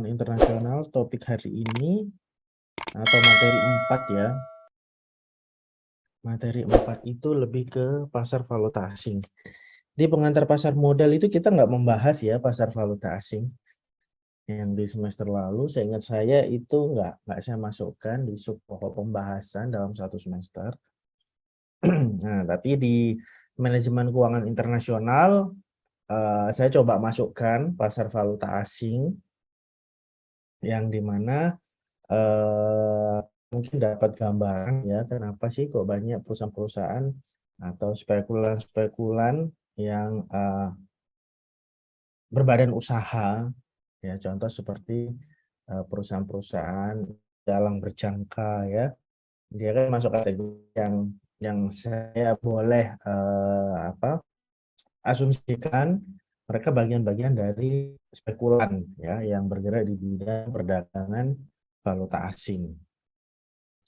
Keuangan Internasional, topik hari ini atau materi 4 ya. Materi 4 itu lebih ke pasar valuta asing. Di pengantar pasar modal itu kita nggak membahas ya pasar valuta asing. Yang di semester lalu, seingat saya itu nggak saya masukkan di sub pokok pembahasan dalam satu semester. Nah, tapi di manajemen keuangan internasional, saya coba masukkan pasar valuta asing yang dimana mungkin dapat gambaran ya kenapa sih kok banyak perusahaan-perusahaan atau spekulan-spekulan yang berbadan usaha ya, contoh seperti perusahaan-perusahaan dalang berjangka ya, dia kan masuk kategori yang saya boleh asumsikan mereka bagian-bagian dari spekulan ya yang bergerak di bidang perdagangan valuta asing.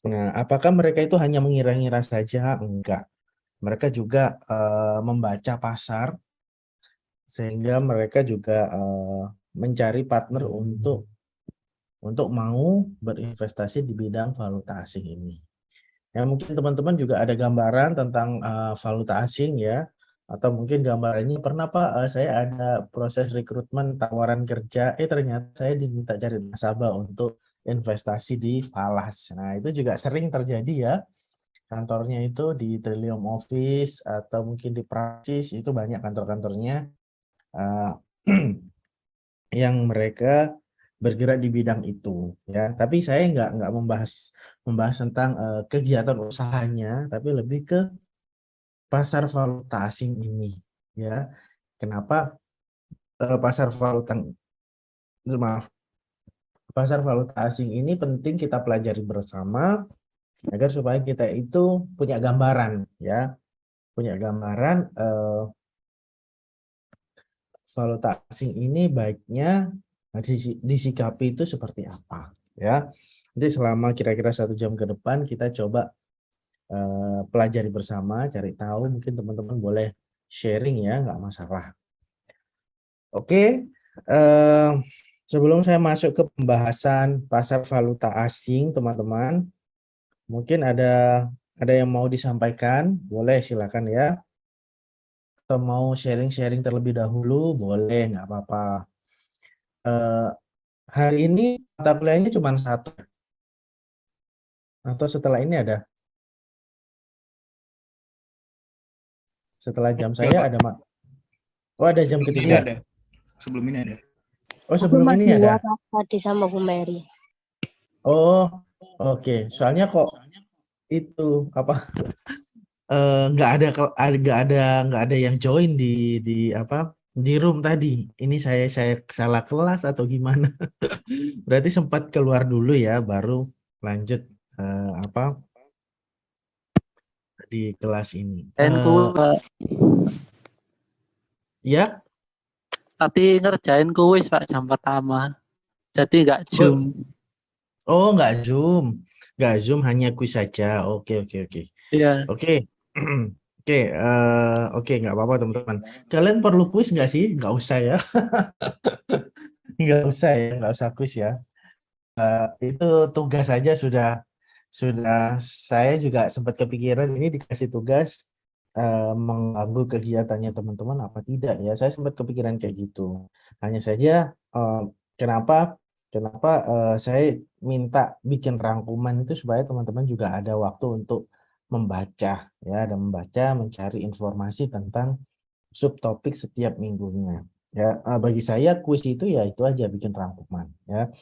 Nah, apakah mereka itu hanya mengira-ngira saja? Enggak. Mereka juga membaca pasar sehingga mereka juga mencari partner untuk mau berinvestasi di bidang valuta asing ini. Ya, mungkin teman-teman juga ada gambaran tentang valuta asing ya, atau mungkin gambarannya pernah Pak, saya ada proses rekrutmen tawaran kerja, ternyata saya diminta cari nasabah untuk investasi di falas. Nah, itu juga sering terjadi ya. Kantornya itu di Trillium Office atau mungkin di Prancis, itu banyak kantor-kantornya yang mereka bergerak di bidang itu ya. Tapi saya nggak membahas tentang kegiatan usahanya, tapi lebih ke pasar valuta asing ini ya. Kenapa pasar valuta asing ini penting kita pelajari bersama agar supaya kita itu punya gambaran ya, punya gambaran valuta asing ini baiknya disikapi itu seperti apa ya. Nanti selama kira-kira 1 jam ke depan kita coba pelajari bersama, cari tahu, mungkin teman-teman boleh sharing ya, nggak masalah. Oke, sebelum saya masuk ke pembahasan pasar valuta asing, teman-teman, mungkin ada yang mau disampaikan, boleh silakan ya. Atau mau sharing-sharing terlebih dahulu, boleh, nggak apa-apa. Hari ini mata kuliahnya cuma 1 atau setelah ini ada? Setelah jam Ya, saya Pak. ada oh, ada jam Sebelum ini ketiga. ada. Sebelum ini ada. Oh, Aku sebelum ini masih ada. WhatsApp tadi sama Bu Mary. Oh, oke. Soalnya kok itu apa? Nggak ada yang join di room tadi. Ini saya salah kelas atau gimana? Berarti sempat keluar dulu ya, baru lanjut apa di kelas ini. Ya, Tadi ngerjain kuis Pak jam pertama. Jadi nggak Zoom. nggak Zoom, hanya kuis saja. Oke, oke, oke. Iya. Oke. Oke, oke, nggak apa-apa teman-teman. Kalian perlu kuis nggak sih? Nggak usah ya. Nggak usah ya, nggak usah kuis ya. Itu tugas saja sudah saya juga sempat kepikiran ini dikasih tugas mengganggu kegiatannya teman-teman apa tidak ya. Saya sempat kepikiran kayak gitu. Hanya saja kenapa saya minta bikin rangkuman itu supaya teman-teman juga ada waktu untuk membaca ya, dan mencari informasi tentang subtopik setiap minggunya. Ya, bagi saya kuis itu ya itu aja, bikin rangkuman ya.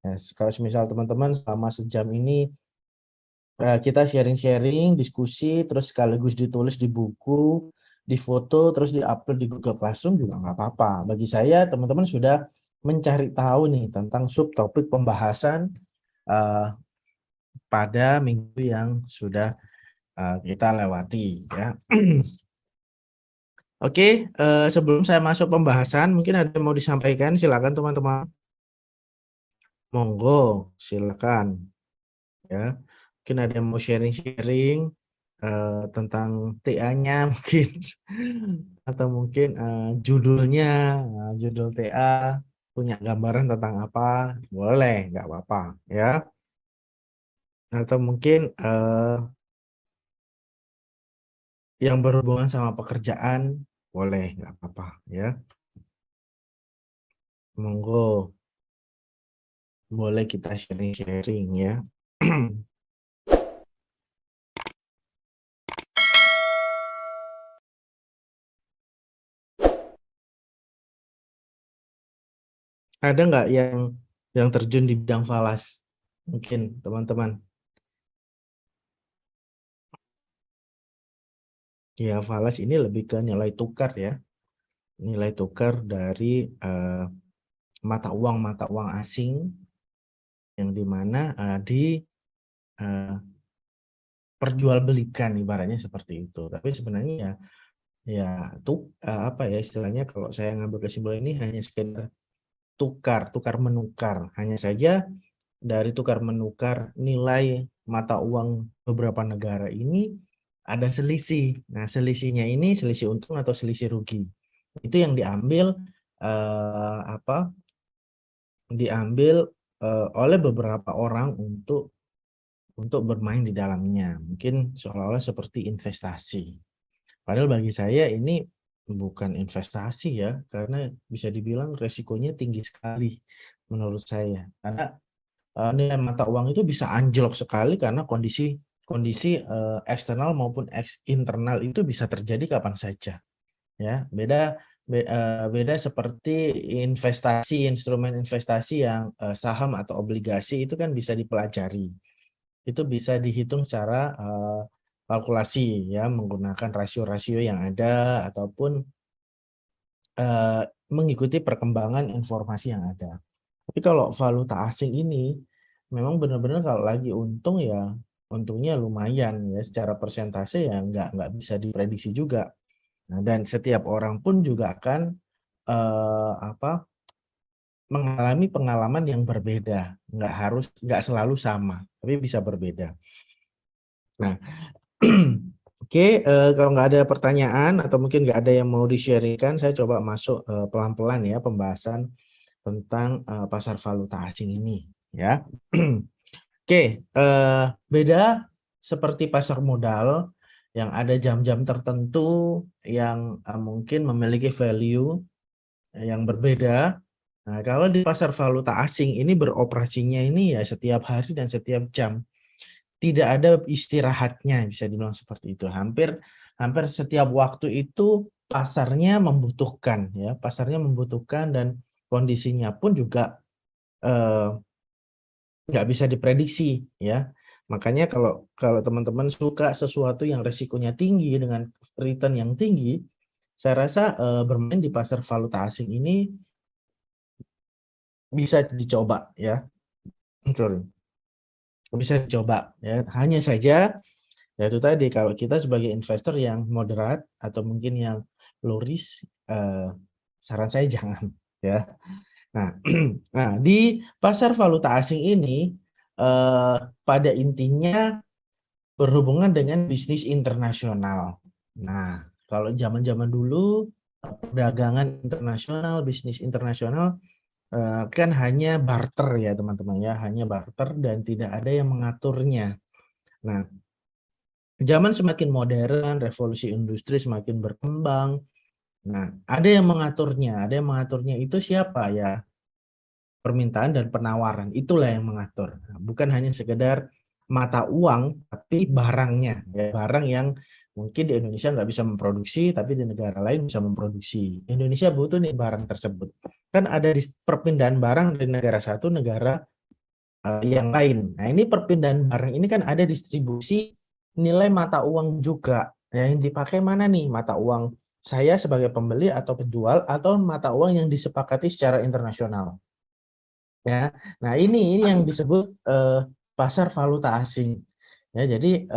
Nah, kalau misal teman-teman selama sejam ini kita sharing-sharing, diskusi, terus sekaligus ditulis di buku, di foto, terus di-upload di Google Classroom juga nggak apa-apa. Bagi saya teman-teman sudah mencari tahu nih tentang subtopik pembahasan pada minggu yang sudah kita lewati ya. Oke, sebelum saya masuk pembahasan, mungkin ada yang mau disampaikan, silakan teman-teman. Monggo, silakan. Ya, mungkin ada yang mau sharing-sharing tentang TA-nya mungkin, atau mungkin judulnya, judul TA. punya gambaran tentang apa, boleh, nggak apa-apa ya. Atau mungkin yang berhubungan sama pekerjaan, boleh, nggak apa-apa ya. Monggo, boleh kita sharing-sharing ya. Ada nggak yang terjun di bidang falas? Mungkin teman-teman. Ya, falas ini lebih ke nilai tukar ya. Nilai tukar dari mata uang asing yang dimana perjualbelikan ibaratnya seperti itu. Tapi sebenarnya ya apa ya istilahnya, kalau saya ngambil kesimpulan ini hanya sekedar tukar menukar. Hanya saja dari tukar menukar nilai mata uang beberapa negara ini ada selisih. Nah, selisihnya ini selisih untung atau selisih rugi. Itu yang diambil eh, apa? Diambil oleh beberapa orang untuk bermain di dalamnya. Mungkin seolah-olah seperti investasi. Padahal bagi saya ini bukan investasi ya, karena bisa dibilang resikonya tinggi sekali menurut saya. Karena nilai mata uang itu bisa anjlok sekali karena kondisi kondisi eksternal maupun internal itu bisa terjadi kapan saja. Ya, beda seperti investasi, instrumen investasi yang saham atau obligasi itu kan bisa dipelajari. Itu bisa dihitung secara kalkulasi ya, menggunakan rasio-rasio yang ada ataupun mengikuti perkembangan informasi yang ada. Tapi kalau valuta asing ini memang benar-benar kalau lagi untung ya untungnya lumayan ya, secara persentase ya nggak bisa diprediksi juga. Nah, dan setiap orang pun juga akan mengalami pengalaman yang berbeda, nggak selalu sama, tapi bisa berbeda. Nah, oke, kalau nggak ada pertanyaan atau mungkin nggak ada yang mau di-sharingkan, saya coba masuk pelan-pelan ya pembahasan tentang pasar valuta asing ini ya. Oke, beda seperti pasar modal yang ada jam-jam tertentu yang mungkin memiliki value yang berbeda. Nah, kalau di pasar valuta asing ini beroperasinya ini ya setiap hari dan setiap jam. Tidak ada istirahatnya, bisa dibilang seperti itu. Hampir hampir setiap waktu itu pasarnya membutuhkan ya, pasarnya membutuhkan dan kondisinya pun juga eh, nggak bisa diprediksi ya. Makanya kalau kalau teman-teman suka sesuatu yang resikonya tinggi dengan return yang tinggi, saya rasa bermain di pasar valuta asing ini bisa dicoba ya. Sorry. Bisa dicoba ya. Hanya saja ya itu tadi, kalau kita sebagai investor yang moderat atau mungkin yang low risk, saran saya jangan ya. Nah, nah di pasar valuta asing ini pada intinya berhubungan dengan bisnis internasional. Nah, kalau zaman-zaman dulu perdagangan internasional, bisnis internasional kan hanya barter ya teman-teman ya, hanya barter dan tidak ada yang mengaturnya. Nah, zaman semakin modern, revolusi industri semakin berkembang. Nah, ada yang mengaturnya. Ada yang mengaturnya itu siapa ya? Permintaan dan penawaran. Itulah yang mengatur. Nah, bukan hanya sekedar mata uang, tapi barangnya. Ya, barang yang mungkin di Indonesia nggak bisa memproduksi, tapi di negara lain bisa memproduksi. Indonesia butuh nih barang tersebut. Kan ada perpindahan barang dari negara satu negara yang lain. Nah, ini perpindahan barang ini kan ada distribusi nilai mata uang juga. Nah, yang dipakai mana nih? Mata uang saya sebagai pembeli atau penjual atau mata uang yang disepakati secara internasional. Ya. Nah, ini yang disebut pasar valuta asing. Ya, jadi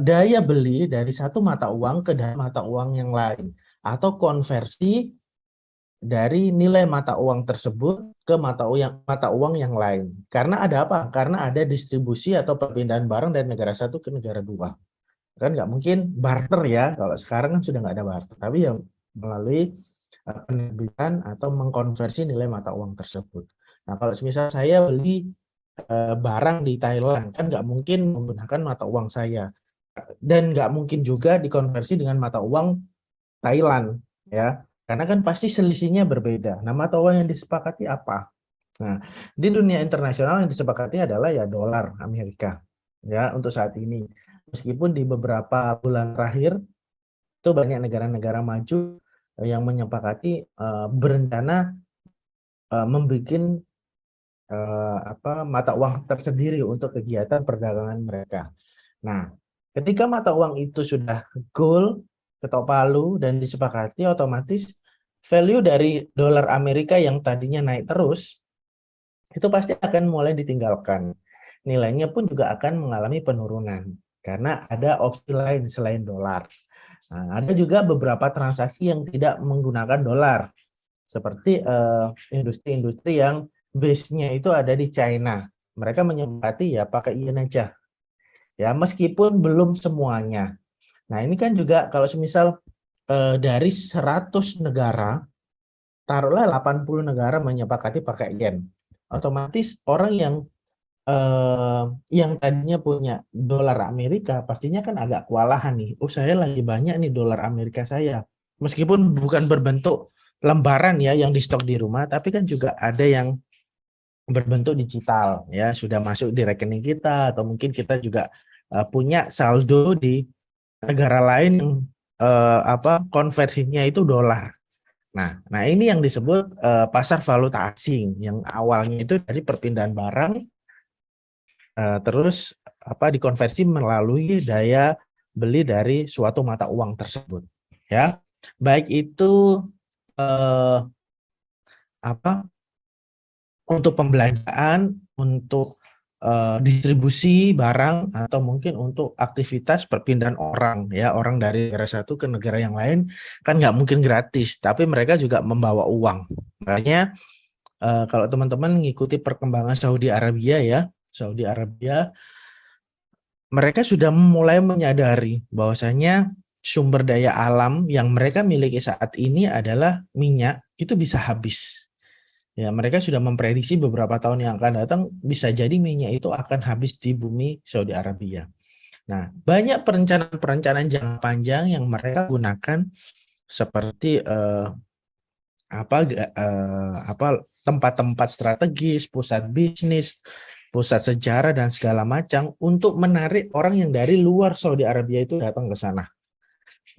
daya beli dari satu mata uang ke mata uang yang lain atau konversi dari nilai mata uang tersebut ke mata uang yang lain. Karena ada apa? Karena ada distribusi atau perpindahan barang dari negara satu ke negara dua. Kan nggak mungkin barter ya. Kalau sekarang kan sudah nggak ada barter. Tapi ya melalui penerbitan atau mengkonversi nilai mata uang tersebut. Nah, kalau misal saya beli barang di Thailand, kan nggak mungkin menggunakan mata uang saya, dan nggak mungkin juga dikonversi dengan mata uang Thailand, ya, karena kan pasti selisihnya berbeda. Nah, mata uang yang disepakati apa? Nah, di dunia internasional yang disepakati adalah ya dolar Amerika, ya, untuk saat ini. Meskipun di beberapa bulan terakhir itu banyak negara-negara maju yang menyepakati berencana membuat mata uang tersendiri untuk kegiatan perdagangan mereka. Nah, ketika mata uang itu sudah goal, ketok palu, dan disepakati, otomatis value dari dolar Amerika yang tadinya naik terus, itu pasti akan mulai ditinggalkan. Nilainya pun juga akan mengalami penurunan, karena ada opsi lain selain dolar. Nah, ada juga beberapa transaksi yang tidak menggunakan dolar, seperti industri-industri yang base-nya itu ada di China. Mereka menyepakati ya pakai yen aja. Ya, meskipun belum semuanya. Nah, ini kan juga kalau semisal dari 100 negara, taruhlah 80 negara menyepakati pakai yen. Otomatis orang yang tadinya punya dolar Amerika pastinya kan agak kewalahan nih. Oh, saya lagi banyak nih dolar Amerika saya. Meskipun bukan berbentuk lembaran ya yang di stok di rumah, tapi kan juga ada yang berbentuk digital ya, sudah masuk di rekening kita, atau mungkin kita juga punya saldo di negara lain yang konversinya itu dolar. Nah ini yang disebut pasar valuta asing, yang awalnya itu dari perpindahan barang terus dikonversi melalui daya beli dari suatu mata uang tersebut, ya. Baik itu untuk pembelanjaan, untuk distribusi barang, atau mungkin untuk aktivitas perpindahan orang, ya, orang dari negara satu ke negara yang lain kan nggak mungkin gratis, tapi mereka juga membawa uang. Makanya kalau teman-teman mengikuti perkembangan Saudi Arabia ya, Saudi Arabia mereka sudah mulai menyadari bahwasanya sumber daya alam yang mereka miliki saat ini adalah minyak, itu bisa habis. Ya, mereka sudah memprediksi beberapa tahun yang akan datang bisa jadi minyak itu akan habis di bumi Saudi Arabia. Nah, banyak perencanaan-perencanaan jangka panjang yang mereka gunakan seperti tempat-tempat strategis, pusat bisnis, pusat sejarah dan segala macam untuk menarik orang yang dari luar Saudi Arabia itu datang ke sana.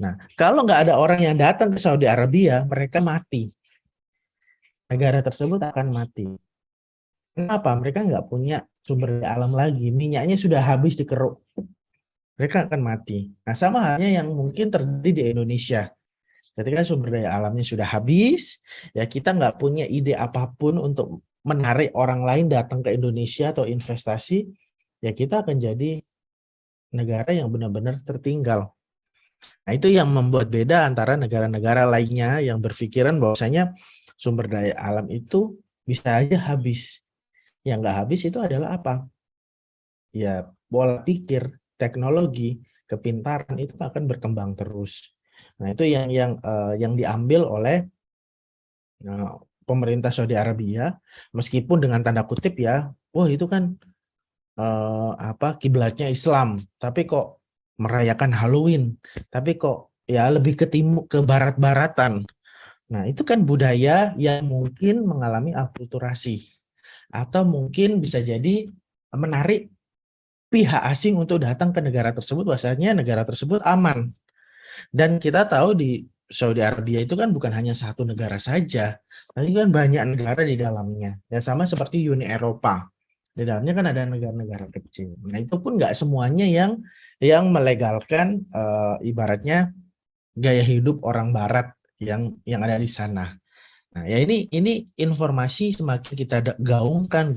Nah, kalau nggak ada orang yang datang ke Saudi Arabia, mereka mati. Negara tersebut akan mati. Kenapa? Mereka nggak punya sumber daya alam lagi. Minyaknya sudah habis dikeruk. Mereka akan mati. Nah, sama halnya yang mungkin terjadi di Indonesia. Ketika sumber daya alamnya sudah habis, ya kita nggak punya ide apapun untuk menarik orang lain datang ke Indonesia atau investasi, ya kita akan jadi negara yang benar-benar tertinggal. Nah, itu yang membuat beda antara negara-negara lainnya yang berpikiran bahwasanya sumber daya alam itu bisa aja habis. Yang nggak habis itu adalah apa? Ya, pola pikir, teknologi, kepintaran itu akan berkembang terus. Nah, itu yang diambil oleh pemerintah Saudi Arabia, meskipun dengan tanda kutip ya, wah itu kan kiblatnya Islam, tapi kok merayakan Halloween, tapi kok ya lebih ke timur, ke barat-baratan. Nah, itu kan budaya yang mungkin mengalami akulturasi, atau mungkin bisa jadi menarik pihak asing untuk datang ke negara tersebut, bahwasanya negara tersebut aman. Dan kita tahu di Saudi Arabia itu kan bukan hanya satu negara saja, tapi kan banyak negara di dalamnya. Ya sama seperti Uni Eropa. Di dalamnya kan ada negara-negara kecil. Nah, itu pun nggak semuanya yang melegalkan ibaratnya gaya hidup orang barat yang ada di sana. Nah, ya ini informasi semakin kita gaungkan,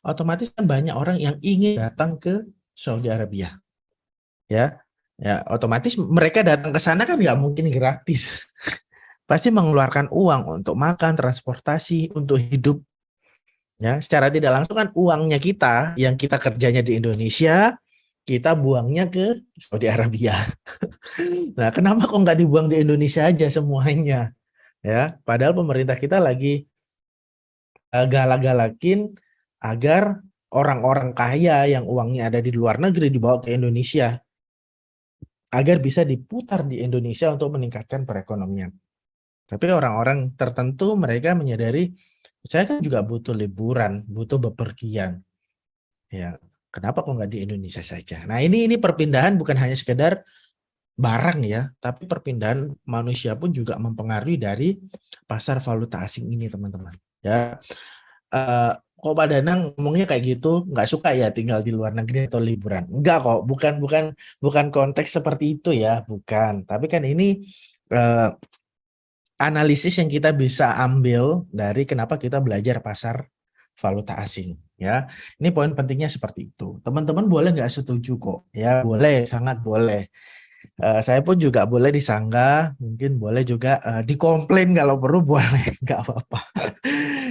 otomatis kan banyak orang yang ingin datang ke Saudi Arabia. Ya, otomatis mereka datang ke sana kan nggak mungkin gratis. Pasti mengeluarkan uang untuk makan, transportasi, untuk hidup. Ya, secara tidak langsung kan uangnya kita yang kita kerjanya di Indonesia, kita buangnya ke Saudi Arabia. Nah, kenapa kok nggak dibuang di Indonesia aja semuanya? Ya, padahal pemerintah kita lagi galak-galakin agar orang-orang kaya yang uangnya ada di luar negeri dibawa ke Indonesia agar bisa diputar di Indonesia untuk meningkatkan perekonomian. Tapi orang-orang tertentu mereka menyadari saya kan juga butuh liburan, butuh bepergian. Ya, kenapa kok nggak di Indonesia saja? Nah, ini perpindahan bukan hanya sekedar barang ya, tapi perpindahan manusia pun juga mempengaruhi dari pasar valuta asing ini, teman-teman. Ya, kok Pak Danang ngomongnya kayak gitu, nggak suka ya tinggal di luar negeri atau liburan? Enggak kok, bukan konteks seperti itu ya, bukan. Tapi kan ini eh, analisis yang kita bisa ambil dari kenapa kita belajar pasar valuta asing ya. Ini poin pentingnya seperti itu. Teman-teman boleh nggak setuju kok? Ya boleh, sangat boleh. Saya pun juga boleh disanggah, mungkin boleh juga dikomplain kalau perlu boleh, nggak apa-apa.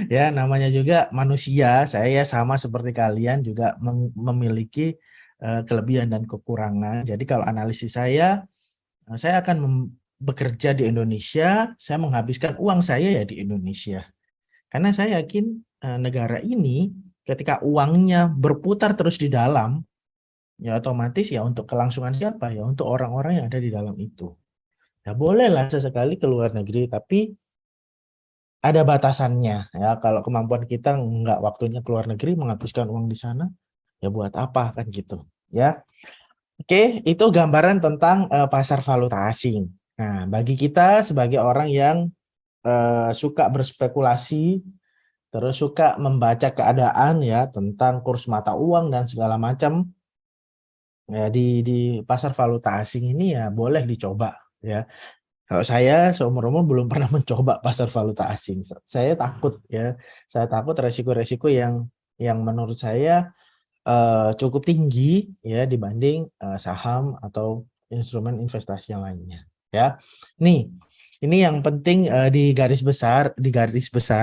Ya namanya juga manusia, saya sama seperti kalian juga memiliki kelebihan dan kekurangan. Jadi kalau analisis saya akan bekerja di Indonesia, saya menghabiskan uang saya ya di Indonesia. Karena saya yakin negara ini ketika uangnya berputar terus di dalam, ya otomatis ya untuk kelangsungan siapa? Ya untuk orang-orang yang ada di dalam itu. Ya bolehlah sesekali ke luar negeri, tapi ada batasannya. Ya kalau kemampuan kita nggak waktunya ke luar negeri menghabiskan uang di sana, ya buat apa kan gitu. Ya. Oke, itu gambaran tentang pasar valuta asing. Nah, bagi kita sebagai orang yang suka berspekulasi, terus suka membaca keadaan ya tentang kurs mata uang dan segala macam, ya di pasar valuta asing ini ya boleh dicoba ya. Kalau saya seumur-umur belum pernah mencoba pasar valuta asing. Saya takut ya. Saya takut resiko-resiko yang menurut saya cukup tinggi ya dibanding saham atau instrumen investasi yang lainnya ya. Nih, ini yang penting di garis besar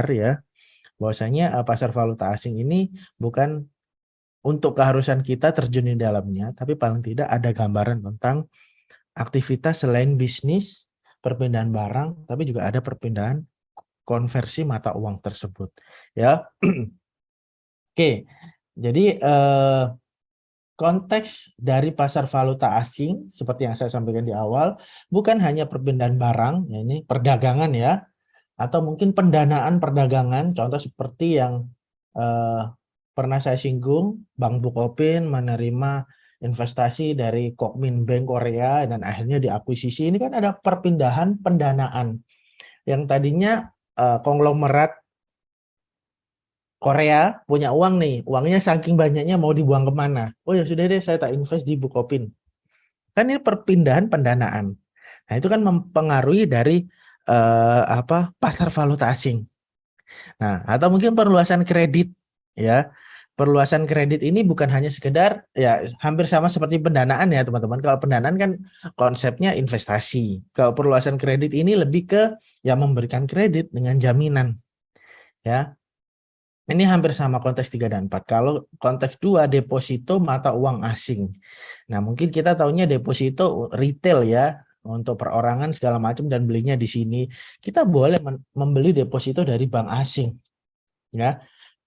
ya, bahwasanya pasar valuta asing ini bukan untuk keharusan kita terjun di dalamnya, tapi paling tidak ada gambaran tentang aktivitas selain bisnis, perpindahan barang, tapi juga ada perpindahan konversi mata uang tersebut ya. Oke. Jadi konteks dari pasar valuta asing seperti yang saya sampaikan di awal bukan hanya perpindahan barang, ya ini perdagangan ya, atau mungkin pendanaan perdagangan, contoh seperti yang eh, pernah saya singgung, Bank Bukopin menerima investasi dari Kokmin Bank Korea dan akhirnya diakuisisi. Ini kan ada perpindahan pendanaan yang tadinya konglomerat Korea punya uang nih, uangnya saking banyaknya mau dibuang kemana? Oh ya sudah deh, saya tak invest di Bukopin. Kan ini perpindahan pendanaan. Nah itu kan mempengaruhi dari pasar valuta asing. Nah atau mungkin perluasan kredit ya. Perluasan kredit ini bukan hanya sekedar ya hampir sama seperti pendanaan ya teman-teman. Kalau pendanaan kan konsepnya investasi. Kalau perluasan kredit ini lebih ke ya memberikan kredit dengan jaminan ya. Ini hampir sama konteks 3 dan 4. Kalau konteks 2 deposito mata uang asing. Nah, mungkin kita tahunya deposito retail ya, untuk perorangan segala macam dan belinya di sini. Kita boleh membeli deposito dari bank asing ya.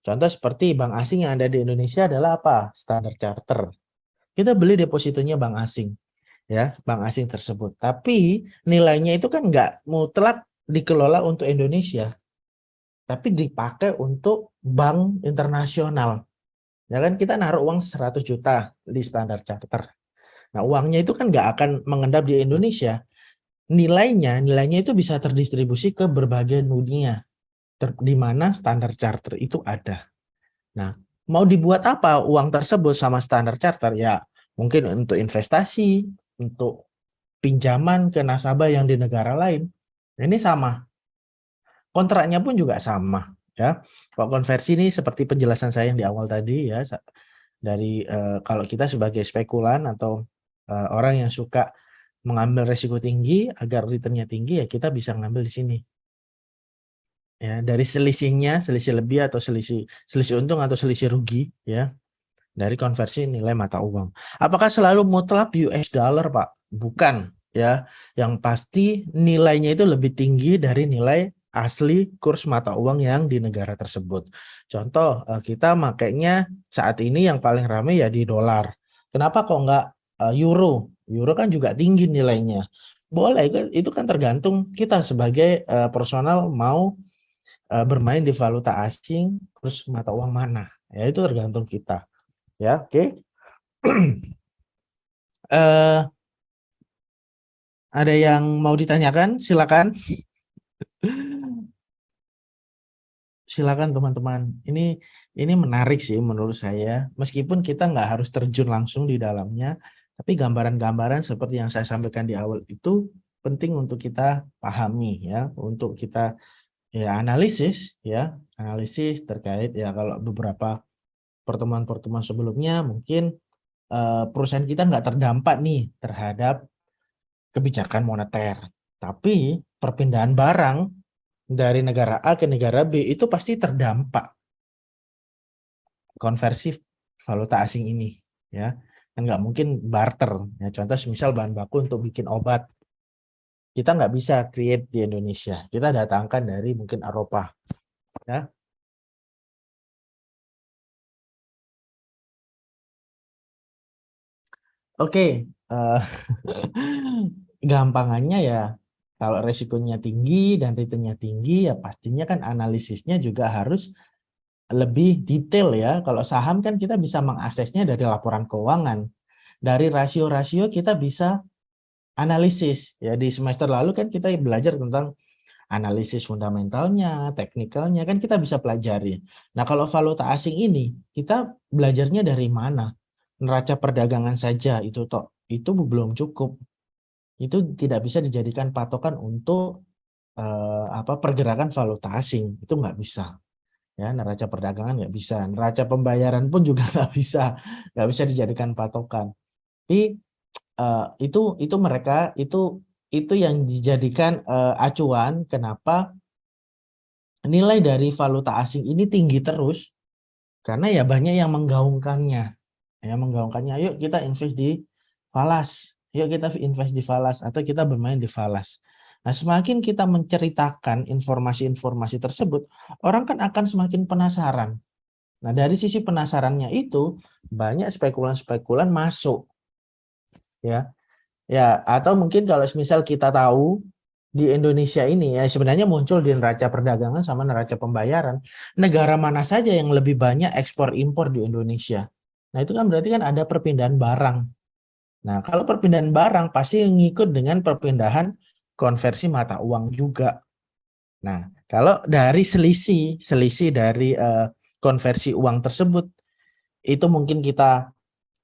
Contoh seperti bank asing yang ada di Indonesia adalah apa? Standard Chartered. Kita beli depositonya bank asing ya, bank asing tersebut. Tapi nilainya itu kan nggak mutlak dikelola untuk Indonesia, tapi dipakai untuk bank internasional. Ya kan kita naruh uang 100 juta di Standard Chartered. Nah, uangnya itu kan nggak akan mengendap di Indonesia. Nilainya itu bisa terdistribusi ke berbagai dunia, di mana Standard Chartered itu ada. Nah, mau dibuat apa uang tersebut sama Standard Chartered? Ya, mungkin untuk investasi, untuk pinjaman ke nasabah yang di negara lain. Ini sama. Kontraknya pun juga sama ya. Kalau konversi ini seperti penjelasan saya yang di awal tadi ya, dari kalau kita sebagai spekulan atau orang yang suka mengambil risiko tinggi agar returnnya tinggi ya kita bisa ngambil di sini. Ya, dari selisihnya, selisih lebih atau selisih untung atau selisih rugi ya. dari konversi nilai mata uang. Apakah selalu mutlak US dollar, Pak? Bukan, ya. Yang pasti nilainya itu lebih tinggi dari nilai asli kurs mata uang yang di negara tersebut. Contoh, kita makainya saat ini yang paling ramai ya di dolar. Kenapa kok nggak euro? Euro kan juga tinggi nilainya. Boleh, itu kan tergantung kita sebagai personal mau bermain di valuta asing, terus mata uang mana. Ya itu tergantung kita. Ya, oke. Eh, ada yang mau ditanyakan? Silakan. Silakan teman-teman. Ini menarik sih menurut saya. Meskipun kita nggak harus terjun langsung di dalamnya, tapi gambaran-gambaran seperti yang saya sampaikan di awal itu penting untuk kita pahami ya, untuk kita ya analisis terkait ya kalau beberapa pertemuan-pertemuan sebelumnya mungkin perusahaan kita nggak terdampak nih terhadap kebijakan moneter. Tapi perpindahan barang dari negara A ke negara B itu pasti terdampak konversi valuta asing ini, ya. Kan nggak mungkin barter. Ya, contoh misal bahan baku untuk bikin obat, kita nggak bisa create di Indonesia. Kita datangkan dari mungkin Eropa, ya. Oke, gampangannya ya kalau resikonya tinggi dan returnnya tinggi ya pastinya kan analisisnya juga harus lebih detail ya. Kalau saham kan kita bisa mengaksesnya dari laporan keuangan. Dari rasio-rasio kita bisa analisis. Ya di semester lalu kan kita belajar tentang analisis fundamentalnya, teknikalnya kan kita bisa pelajari. Nah, kalau valuta asing ini kita belajarnya dari mana? Neraca perdagangan saja itu toh itu belum cukup. Itu tidak bisa dijadikan patokan untuk pergerakan valuta asing. Itu nggak bisa. Ya, neraca perdagangan nggak bisa, neraca pembayaran pun juga nggak bisa dijadikan patokan. Tapi itu mereka itu yang dijadikan acuan kenapa nilai dari valuta asing ini tinggi terus karena ya banyak yang menggaungkannya, ya menggaungkannya. Yuk kita invest di falas, yuk kita invest di falas atau kita bermain di falas. Nah, semakin kita menceritakan informasi-informasi tersebut, orang kan akan semakin penasaran. Nah, dari sisi penasarannya itu banyak spekulan-spekulan masuk, ya. Ya, atau mungkin kalau misal kita tahu di Indonesia ini ya sebenarnya muncul di neraca perdagangan sama neraca pembayaran. Negara mana saja yang lebih banyak ekspor impor di Indonesia? Nah, itu kan berarti kan ada perpindahan barang. Nah, kalau perpindahan barang pasti ngikut dengan perpindahan konversi mata uang juga. Nah, kalau dari selisih dari konversi uang tersebut itu mungkin kita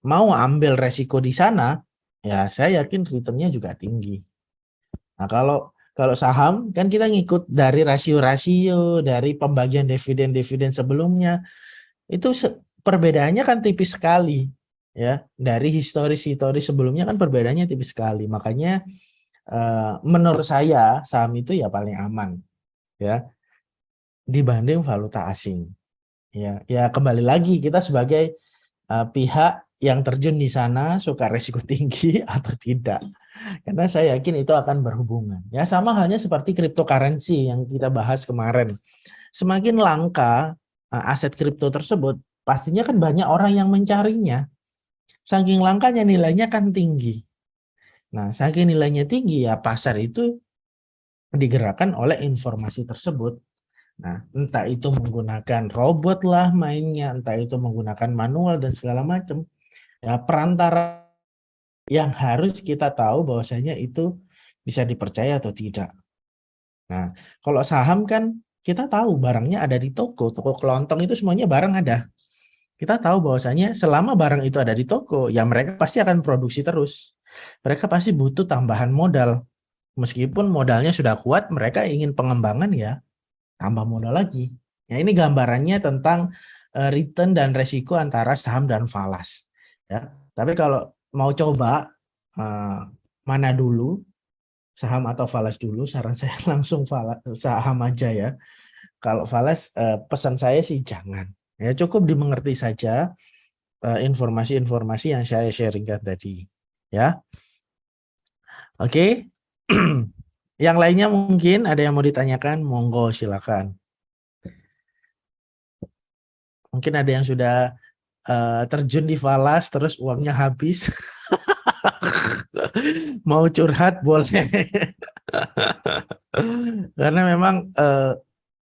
mau ambil resiko di sana, ya saya yakin returnnya juga tinggi. Nah, kalau saham kan kita ngikut dari rasio-rasio, dari pembagian dividen-dividen sebelumnya, itu perbedaannya kan tipis sekali, ya. Dari historis-historis sebelumnya kan perbedaannya tipis sekali. Makanya menurut saya saham itu ya paling aman, ya, dibanding valuta asing. Ya kembali lagi kita sebagai pihak yang terjun di sana suka risiko tinggi atau tidak. Karena saya yakin itu akan berhubungan. Ya sama halnya seperti cryptocurrency yang kita bahas kemarin. Semakin langka aset kripto tersebut, pastinya kan banyak orang yang mencarinya. Saking langkanya nilainya kan tinggi. Nah, saking nilainya tinggi ya pasar itu digerakkan oleh informasi tersebut. Nah, entah itu menggunakan robot lah mainnya, entah itu menggunakan manual dan segala macam. Ya, perantara yang harus kita tahu bahwasanya itu bisa dipercaya atau tidak. Nah, kalau saham kan kita tahu barangnya ada di toko kelontong itu semuanya barang ada. Kita tahu bahwasanya selama barang itu ada di toko, ya mereka pasti akan produksi terus. Mereka pasti butuh tambahan modal. Meskipun modalnya sudah kuat, mereka ingin pengembangan ya tambah modal lagi. Ya ini gambarannya tentang return dan resiko antara saham dan falas. Ya, tapi kalau mau coba mana dulu saham atau falas dulu, saran saya langsung saham aja ya. Kalau falas pesan saya sih jangan. Ya cukup dimengerti saja. informasi-informasi yang saya sharingkan tadi, ya. Oke. Yang lainnya mungkin ada yang mau ditanyakan, monggo silakan. Mungkin ada yang sudah terjun di falas terus uangnya habis. Mau curhat boleh. Karena memang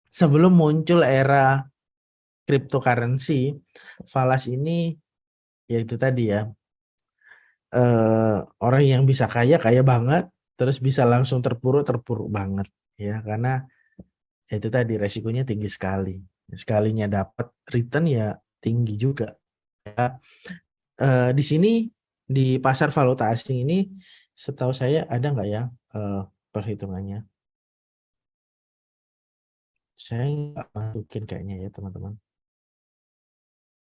sebelum muncul era cryptocurrency, falas ini yaitu tadi ya, orang yang bisa kaya banget, terus bisa langsung terpuruk banget ya, karena itu tadi resikonya tinggi sekali. Sekalinya dapat return ya tinggi juga ya. Di sini di pasar valuta asing ini setahu saya ada nggak ya perhitungannya? Saya nggak masukin kayaknya ya teman-teman.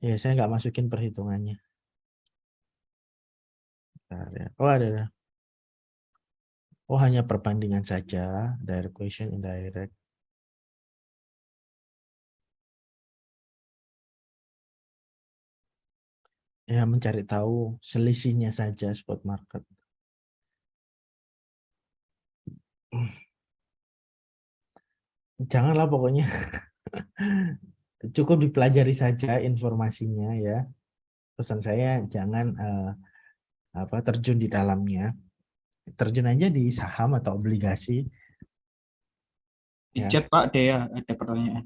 Ya saya nggak masukin perhitungannya. Bentar ya. Oh ada. Oh hanya perbandingan saja, direct question, indirect. Ya mencari tahu selisihnya saja spot market. Janganlah pokoknya. Cukup dipelajari saja informasinya ya. Pesan saya jangan terjun di dalamnya. Terjun aja di saham atau obligasi. Di Ya. chat Pak Dea ada pertanyaan.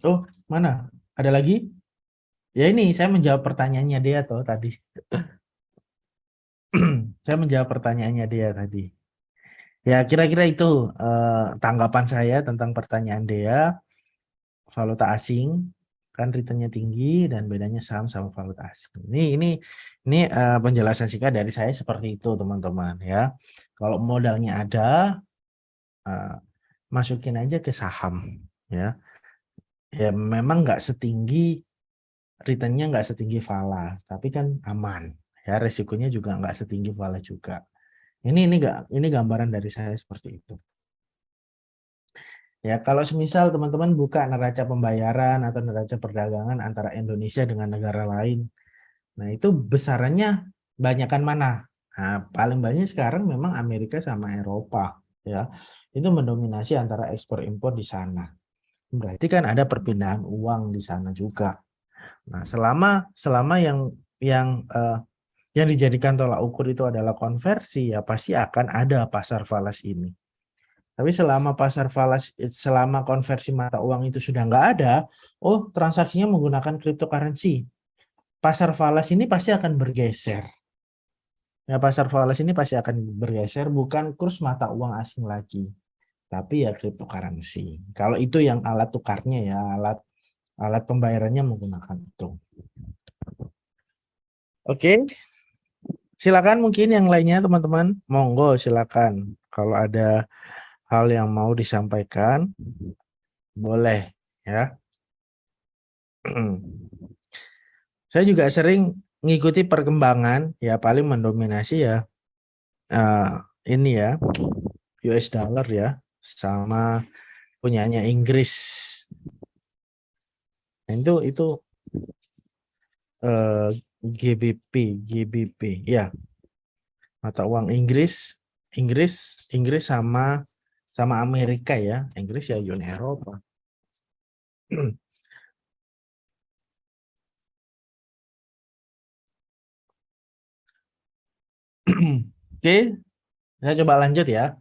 Oh mana? Ada lagi? Ya ini saya menjawab pertanyaannya dia tuh tadi. Saya menjawab pertanyaannya dia tadi. Ya kira-kira itu tanggapan saya tentang pertanyaan dia. Valuta asing kan returnnya tinggi dan bedanya saham sama valuta asing. Ini penjelasan singkat dari saya seperti itu teman-teman ya. Kalau modalnya ada, masukin aja ke saham ya. Ya memang nggak setinggi returnnya nggak setinggi Vala, tapi kan aman ya, resikonya juga nggak setinggi Vala juga. Ini gambaran dari saya seperti itu. Ya, kalau semisal teman-teman buka neraca pembayaran atau neraca perdagangan antara Indonesia dengan negara lain, nah itu besarannya banyakan mana? Nah, paling banyak sekarang memang Amerika sama Eropa, ya. Itu mendominasi antara ekspor impor di sana. Berarti kan ada perpindahan uang di sana juga. Nah, selama yang dijadikan tolak ukur itu adalah konversi, ya pasti akan ada pasar falas ini. Tapi selama konversi mata uang itu sudah nggak ada, oh transaksinya menggunakan cryptocurrency. Pasar falas ini pasti akan bergeser. Ya, pasar falas ini pasti akan bergeser, bukan kurs mata uang asing lagi, tapi ya cryptocurrency. Kalau itu yang alat tukarnya ya, alat pembayarannya menggunakan itu. Oke, silakan mungkin yang lainnya teman-teman, monggo silakan. Kalau ada hal yang mau disampaikan, boleh ya. Saya juga sering mengikuti perkembangan ya, paling mendominasi ya ini ya US dollar ya, sama punyanya Inggris. Nah, itu GBP ya, mata uang Inggris sama Amerika ya, Inggris ya Uni Eropa. Oke, saya coba lanjut ya.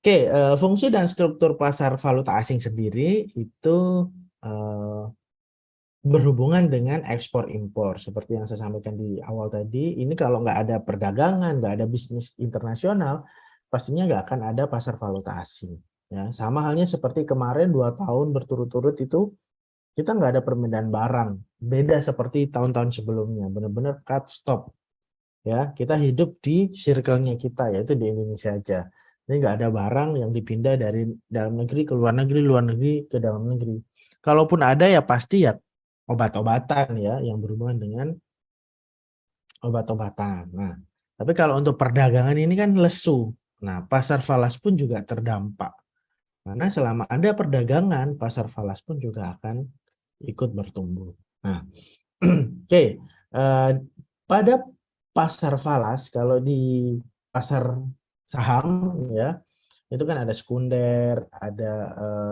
Oke, fungsi dan struktur pasar valuta asing sendiri itu berhubungan dengan ekspor impor. Seperti yang saya sampaikan di awal tadi, ini kalau nggak ada perdagangan, nggak ada bisnis internasional, pastinya nggak akan ada pasar valuta asing. Ya, sama halnya seperti kemarin 2 tahun berturut-turut itu kita nggak ada perpindahan barang. Beda seperti tahun-tahun sebelumnya, benar-benar cut stop. Ya, kita hidup di circle-nya kita, yaitu di Indonesia aja. Ini nggak ada barang yang dipindah dari dalam negeri ke luar negeri ke dalam negeri. Kalaupun ada ya pasti ya obat-obatan ya, yang berhubungan dengan obat-obatan. Nah, tapi kalau untuk perdagangan ini kan lesu. Nah, pasar falas pun juga terdampak. Karena selama ada perdagangan, pasar falas pun juga akan ikut bertumbuh. Nah, oke. Eh, pada pasar falas, kalau di pasar saham ya, itu kan ada sekunder, ada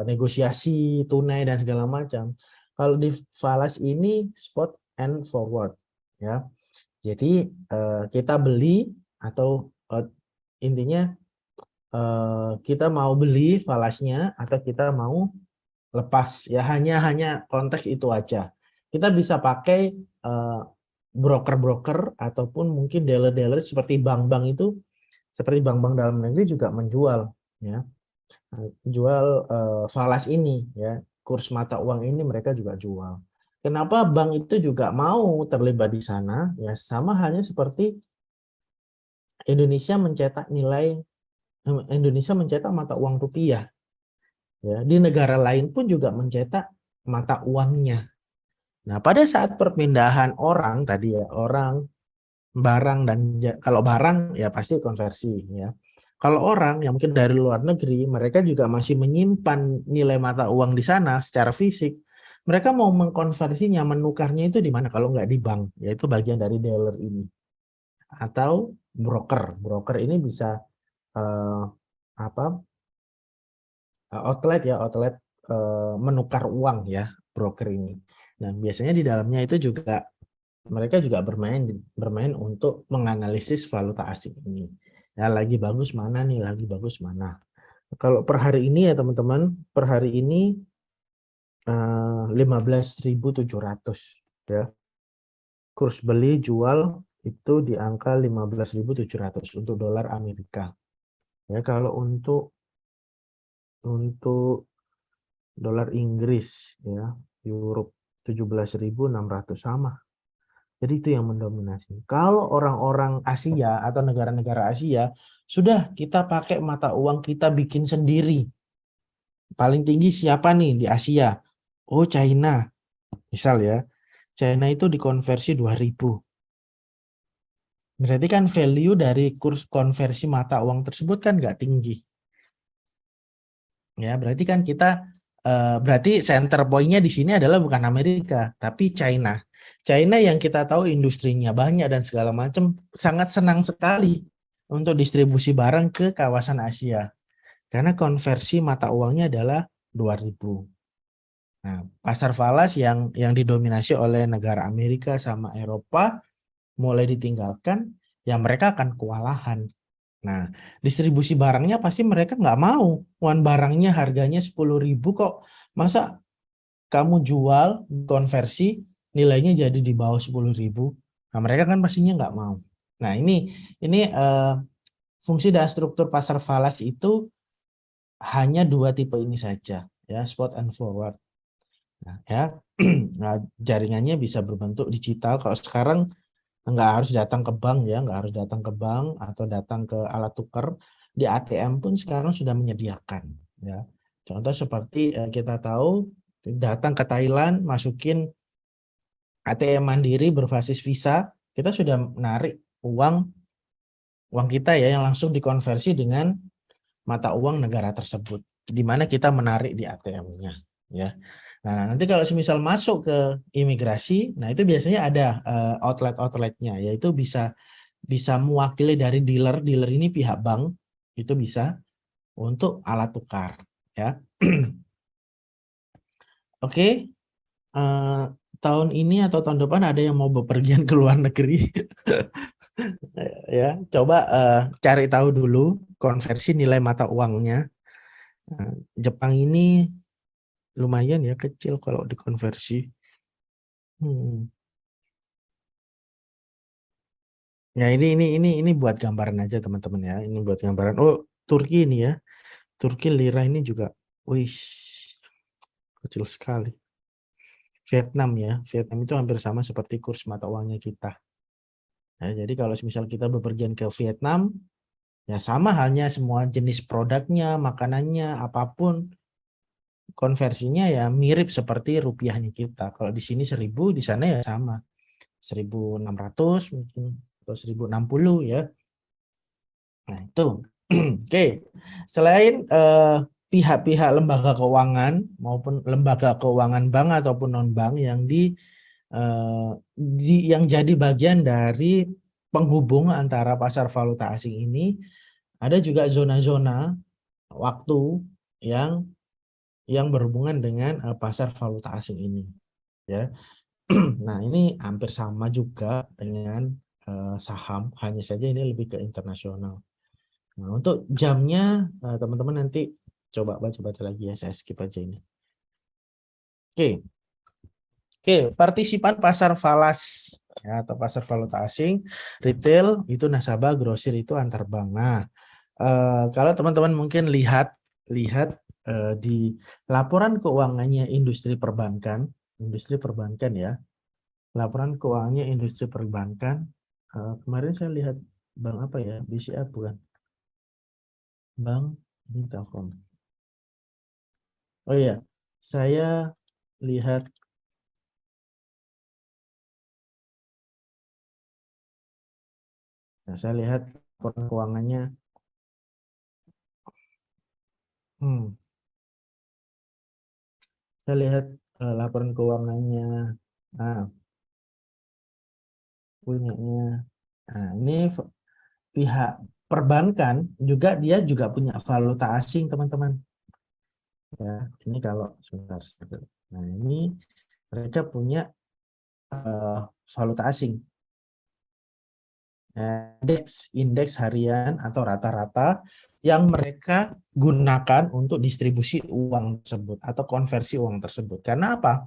negosiasi, tunai dan segala macam. Kalau di falas ini spot and forward ya. Jadi kita beli atau intinya kita mau beli falasnya atau kita mau lepas ya, hanya konteks itu aja. Kita bisa pakai broker-broker ataupun mungkin dealer-dealer seperti bank-bank itu, seperti bank-bank dalam negeri juga menjual ya, jual falas ini ya, kurs mata uang ini mereka juga jual. Kenapa bank itu juga mau terlibat di sana ya, sama halnya seperti Indonesia mencetak mata uang rupiah ya, di negara lain pun juga mencetak mata uangnya. Nah, pada saat perpindahan orang tadi ya, orang, barang dan kalau barang ya pasti konversi ya. Kalau orang yang mungkin dari luar negeri, mereka juga masih menyimpan nilai mata uang di sana secara fisik. Mereka mau mengkonversinya, menukarnya itu di mana kalau nggak di bank, yaitu bagian dari dealer ini. Atau broker. Broker ini bisa eh, apa? Outlet ya, outlet menukar uang ya, broker ini. Dan biasanya di dalamnya itu juga mereka juga bermain untuk menganalisis valuta asing ini. Ya, lagi bagus mana nih, lagi bagus mana. Kalau per hari ini ya teman-teman, per hari ini 15.700 ya. Kurs beli jual itu di angka 15.700 untuk dolar Amerika. Ya, kalau untuk dolar Inggris ya, euro 17.600 sama. Jadi itu yang mendominasi. Kalau orang-orang Asia atau negara-negara Asia, sudah kita pakai mata uang kita bikin sendiri. Paling tinggi siapa nih di Asia? Oh, China. Misal ya, China itu dikonversi 2.000. Berarti kan value dari kurs konversi mata uang tersebut kan nggak tinggi. Ya, berarti kan kita berarti center point-nya di sini adalah bukan Amerika, tapi China. China yang kita tahu industrinya banyak dan segala macam, sangat senang sekali untuk distribusi barang ke kawasan Asia. Karena konversi mata uangnya adalah 2.000. Nah, pasar falas yang didominasi oleh negara Amerika sama Eropa mulai ditinggalkan, ya mereka akan kewalahan. Nah, distribusi barangnya pasti mereka nggak mau. Barangnya harganya 10.000 kok. Masa kamu jual, konversi, nilainya jadi di bawah 10.000. Nah, mereka kan pastinya nggak mau. Nah, ini fungsi dan struktur pasar falas itu hanya dua tipe ini saja, ya, spot and forward. Nah, ya, nah, jaringannya bisa berbentuk digital. Kalau sekarang nggak harus datang ke bank ya, nggak harus datang ke bank atau datang ke alat tukar. Di ATM pun sekarang sudah menyediakan ya. Contoh seperti kita tahu datang ke Thailand, masukin ATM mandiri berbasis Visa, kita sudah menarik uang kita ya yang langsung dikonversi dengan mata uang negara tersebut, di mana kita menarik di ATM-nya ya. Nah, nanti kalau semisal masuk ke imigrasi, nah itu biasanya ada outlet-outletnya, yaitu bisa mewakili dari dealer ini pihak bank, itu bisa untuk alat tukar ya. Oke, tahun ini atau tahun depan ada yang mau bepergian ke luar negeri ya, coba cari tahu dulu konversi nilai mata uangnya. Jepang ini lumayan ya, kecil kalau dikonversi. Ya, ini buat gambaran aja teman-teman ya. Ini buat gambaran. Oh, Turki ini ya. Turki lira ini juga, wih, kecil sekali. Vietnam ya. Vietnam itu hampir sama seperti kurs mata uangnya kita. Nah, jadi kalau misal kita bepergian ke Vietnam, ya sama halnya semua jenis produknya, makanannya, apapun, konversinya ya mirip seperti rupiahnya kita. Kalau di sini 1.000, di sana ya sama. 1.600 mungkin atau 1.060 ya. Nah, itu. Oke. Selain pihak-pihak lembaga keuangan maupun lembaga keuangan bank ataupun non bank yang yang jadi bagian dari penghubung antara pasar valuta asing ini, ada juga zona-zona waktu yang berhubungan dengan pasar valuta asing ini, ya. Nah, ini hampir sama juga dengan saham, hanya saja ini lebih ke internasional. Nah, untuk jamnya teman-teman nanti coba baca-baca lagi ya, saya skip aja ini. Oke. Oke, partisipan pasar falas ya, atau pasar valuta asing, retail itu nasabah, grosir itu antar bank. Nah, kalau teman-teman mungkin lihat di laporan keuangannya industri perbankan ya, laporan keuangannya industri perbankan. Kemarin saya lihat bank apa ya, BCA bukan? Bank ini Telkom. Oh iya, saya lihat. Nah, saya lihat laporan keuangannya. Saya lihat laporan keuangannya. Nah, punyanya. Nah, ini pihak perbankan juga dia juga punya valuta asing, teman-teman. Ya, ini kalau sebentar. Nah, ini mereka punya valuta asing. Indeks harian atau rata-rata yang mereka gunakan untuk distribusi uang tersebut atau konversi uang tersebut. Karena apa?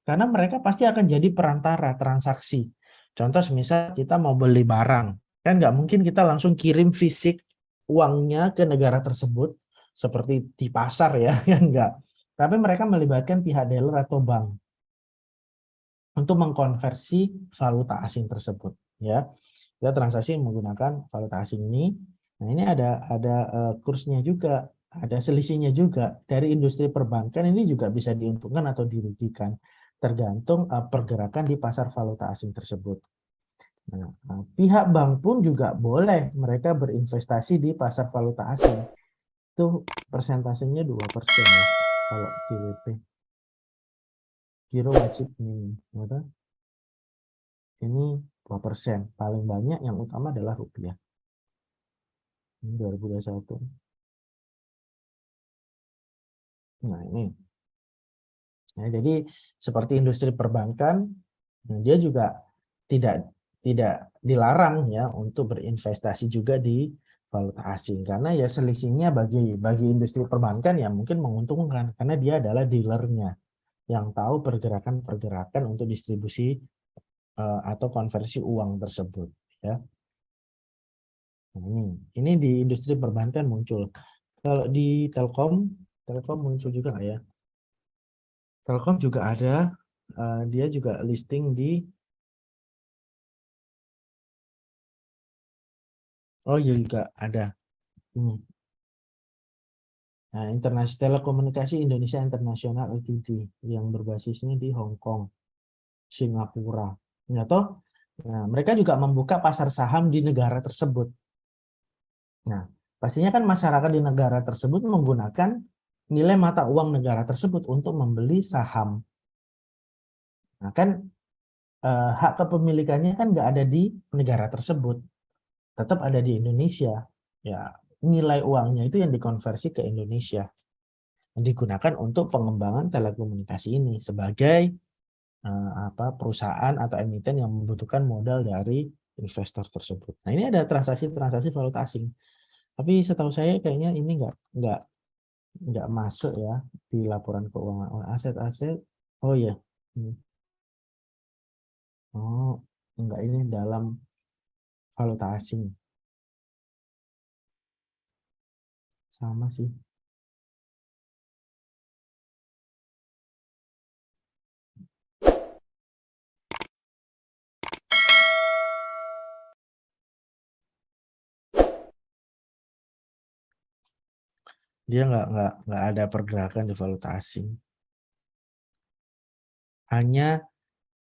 Karena mereka pasti akan jadi perantara transaksi. Contoh misal kita mau beli barang, kan nggak mungkin kita langsung kirim fisik uangnya ke negara tersebut seperti di pasar ya, kan nggak. Tapi mereka melibatkan pihak dealer atau bank untuk mengkonversi valuta asing tersebut, ya. Kita transaksi menggunakan valuta asing ini. Nah, ini ada kursnya juga, ada selisihnya juga. Dari industri perbankan ini juga bisa diuntungkan atau dirugikan, tergantung pergerakan di pasar valuta asing tersebut. Nah, pihak bank pun juga boleh mereka berinvestasi di pasar valuta asing. Itu persentasenya 2% ya, kalau GWP. Giro wajib minimum. Ini 2%. Paling banyak yang utama adalah rupiah. Ini 2021. Nah, ini. Nah, jadi seperti industri perbankan, dia juga tidak dilarang ya untuk berinvestasi juga di valuta asing, karena ya selisihnya bagi industri perbankan ya mungkin menguntungkan karena dia adalah dealernya yang tahu pergerakan untuk distribusi atau konversi uang tersebut, ya. Nah, ini di industri perbankan muncul. Kalau di Telkom muncul juga nggak ya? Telkom juga ada, dia juga listing di. Oh iya juga ada. Nah, Telekomunikasi Indonesia Internasional Ltd yang berbasisnya di Hong Kong, Singapura. Nah, nah, mereka juga membuka pasar saham di negara tersebut. Nah, pastinya kan masyarakat di negara tersebut menggunakan nilai mata uang negara tersebut untuk membeli saham. Nah, kan hak kepemilikannya kan nggak ada di negara tersebut, tetap ada di Indonesia. Ya, nilai uangnya itu yang dikonversi ke Indonesia, digunakan untuk pengembangan telekomunikasi ini sebagai perusahaan atau emiten yang membutuhkan modal dari investor tersebut. Nah, ini ada transaksi valuta asing. Tapi setahu saya kayaknya ini nggak masuk ya di laporan keuangan. Aset-aset. Oh ya. Oh, enggak, ini dalam valuta asing. Sama sih. Dia nggak ada pergerakan di valuta asing. Hanya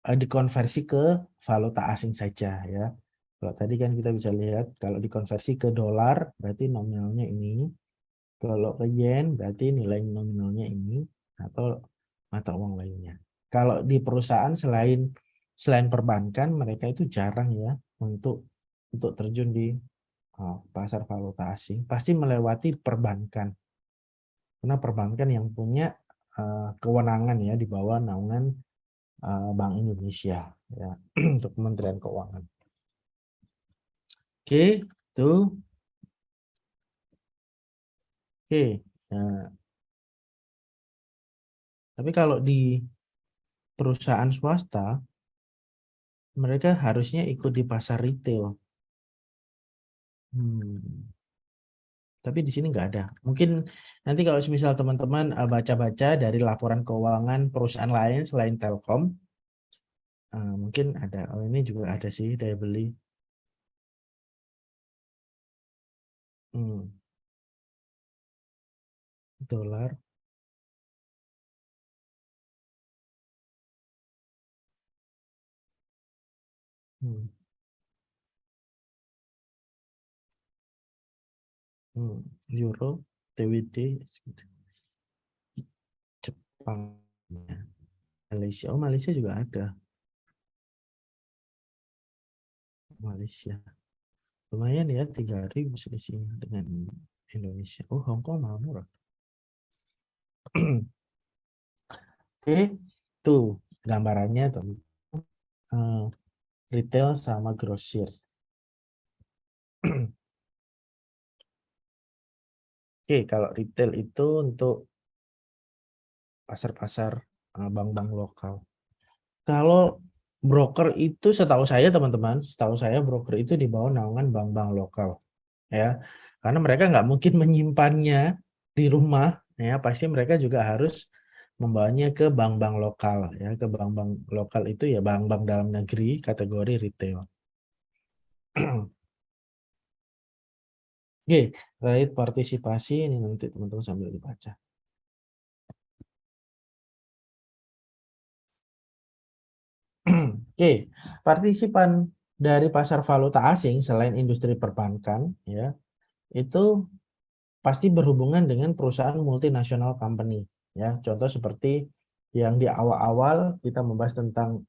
dikonversi ke valuta asing saja ya. Kalau tadi kan kita bisa lihat kalau dikonversi ke dolar berarti nominalnya ini. Kalau ke yen berarti nilai nominalnya ini atau mata uang lainnya. Kalau di perusahaan selain selain perbankan mereka itu jarang ya untuk terjun di pasar valuta asing, pasti melewati perbankan. Karena perbankan yang punya kewenangan ya di bawah naungan Bank Indonesia ya untuk Kementerian Keuangan. Oke, itu. Oke. Nah, tapi kalau di perusahaan swasta mereka harusnya ikut di pasar retail. Tapi di sini nggak ada. Mungkin nanti kalau misal teman-teman baca-baca dari laporan keuangan perusahaan lain selain Telkom, mungkin ada. Oh, ini juga ada sih daya beli. Dolar. Euro, TWD, Jepang, Malaysia. Oh, Malaysia juga ada. Malaysia. Lumayan ya, 3.000 selisihnya dengan Indonesia. Oh, Hong Kong malah murah. Oke, tuh gambarannya tuh. Retail sama grosir. Oke, kalau retail itu untuk pasar-pasar bank-bank lokal. Kalau broker itu setahu saya teman-teman, broker itu di bawah naungan bank-bank lokal. Ya, karena mereka nggak mungkin menyimpannya di rumah, ya pasti mereka juga harus membawanya ke bank-bank lokal, ya ke bank-bank lokal itu ya bank-bank dalam negeri kategori retail. Oke, right partisipasi ini nanti teman-teman sambil dibaca. Oke, partisipan dari pasar valuta asing selain industri perbankan, ya itu pasti berhubungan dengan perusahaan multinasional company, ya. Contoh seperti yang di awal-awal kita membahas tentang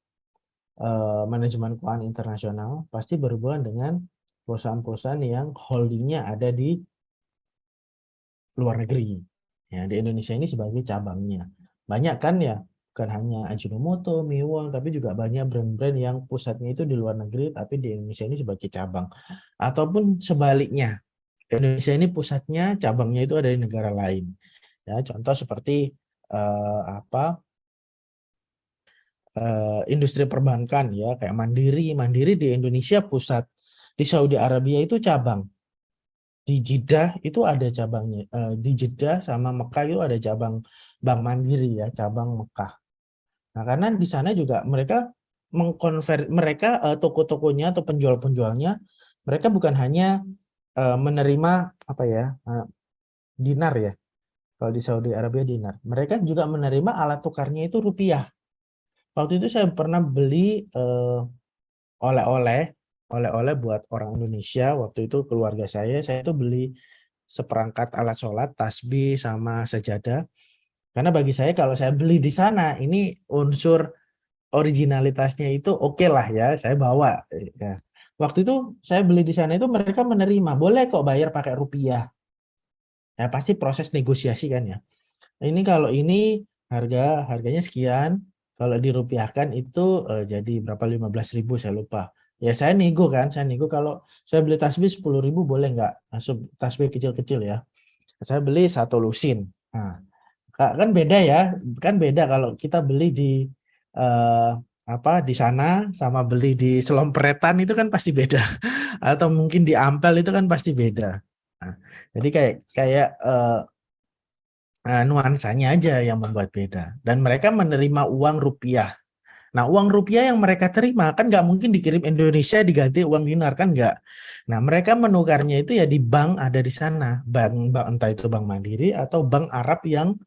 manajemen keuangan internasional, pasti berhubungan dengan perusahaan-perusahaan yang holdingnya ada di luar negeri. Ya, di Indonesia ini sebagai cabangnya. Banyak kan ya, bukan hanya Ajinomoto, Miwon, tapi juga banyak brand-brand yang pusatnya itu di luar negeri, tapi di Indonesia ini sebagai cabang. Ataupun sebaliknya, Indonesia ini pusatnya, cabangnya itu ada di negara lain. Ya, contoh seperti industri perbankan ya, kayak Mandiri di Indonesia pusat, di Saudi Arabia itu cabang. Di Jeddah itu ada cabangnya. Di Jeddah sama Mekah itu ada cabang Bank Mandiri ya, cabang Mekah. Nah, karena di sana juga mereka toko-tokonya atau penjual-penjualnya mereka bukan hanya menerima apa ya, dinar ya. Kalau di Saudi Arabia dinar. Mereka juga menerima alat tukarnya itu rupiah. Waktu itu saya pernah beli oleh-oleh buat orang Indonesia. Waktu itu keluarga saya itu beli seperangkat alat sholat, tasbih sama sajadah. Karena bagi saya kalau saya beli di sana, ini unsur originalitasnya itu oke lah ya, saya bawa. Ya. Waktu itu saya beli di sana itu mereka menerima, boleh kok bayar pakai rupiah. Ya pasti proses negosiasi kan ya. Ini kalau ini harganya sekian, kalau dirupiahkan itu jadi berapa 15.000 saya lupa. Ya saya nego kalau saya beli tasbih 10.000 boleh nggak? Tasbih kecil-kecil ya. Saya beli 1 lusin. Nah, kan beda ya, kan beda kalau kita beli di di sana sama beli di Selompretan itu kan pasti beda. Atau mungkin di Ampel itu kan pasti beda. Nah, jadi kayak nuansanya aja yang membuat beda. Dan mereka menerima uang rupiah. Nah, uang rupiah yang mereka terima kan nggak mungkin dikirim Indonesia diganti uang dinar kan nggak. Nah, mereka menukarnya itu ya di bank ada di sana, bank entah itu Bank Mandiri atau bank Arab yang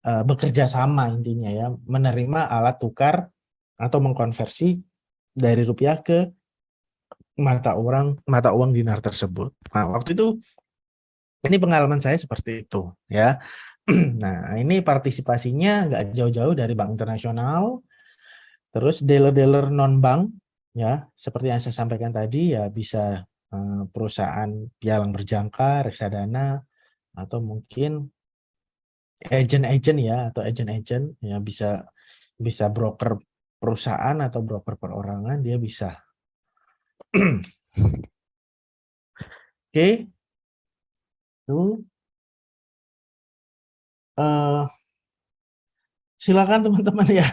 bekerja sama intinya ya, menerima alat tukar atau mengkonversi dari rupiah ke mata uang dinar tersebut. Nah, waktu itu ini pengalaman saya seperti itu ya. Nah, ini partisipasinya nggak jauh-jauh dari bank internasional. Terus dealer-dealer non-bank ya, seperti yang saya sampaikan tadi ya bisa perusahaan pialang berjangka, reksadana, atau mungkin agent-agent ya, atau agent-agent ya, bisa broker perusahaan atau broker perorangan, dia bisa. Oke, itu silakan teman-teman ya.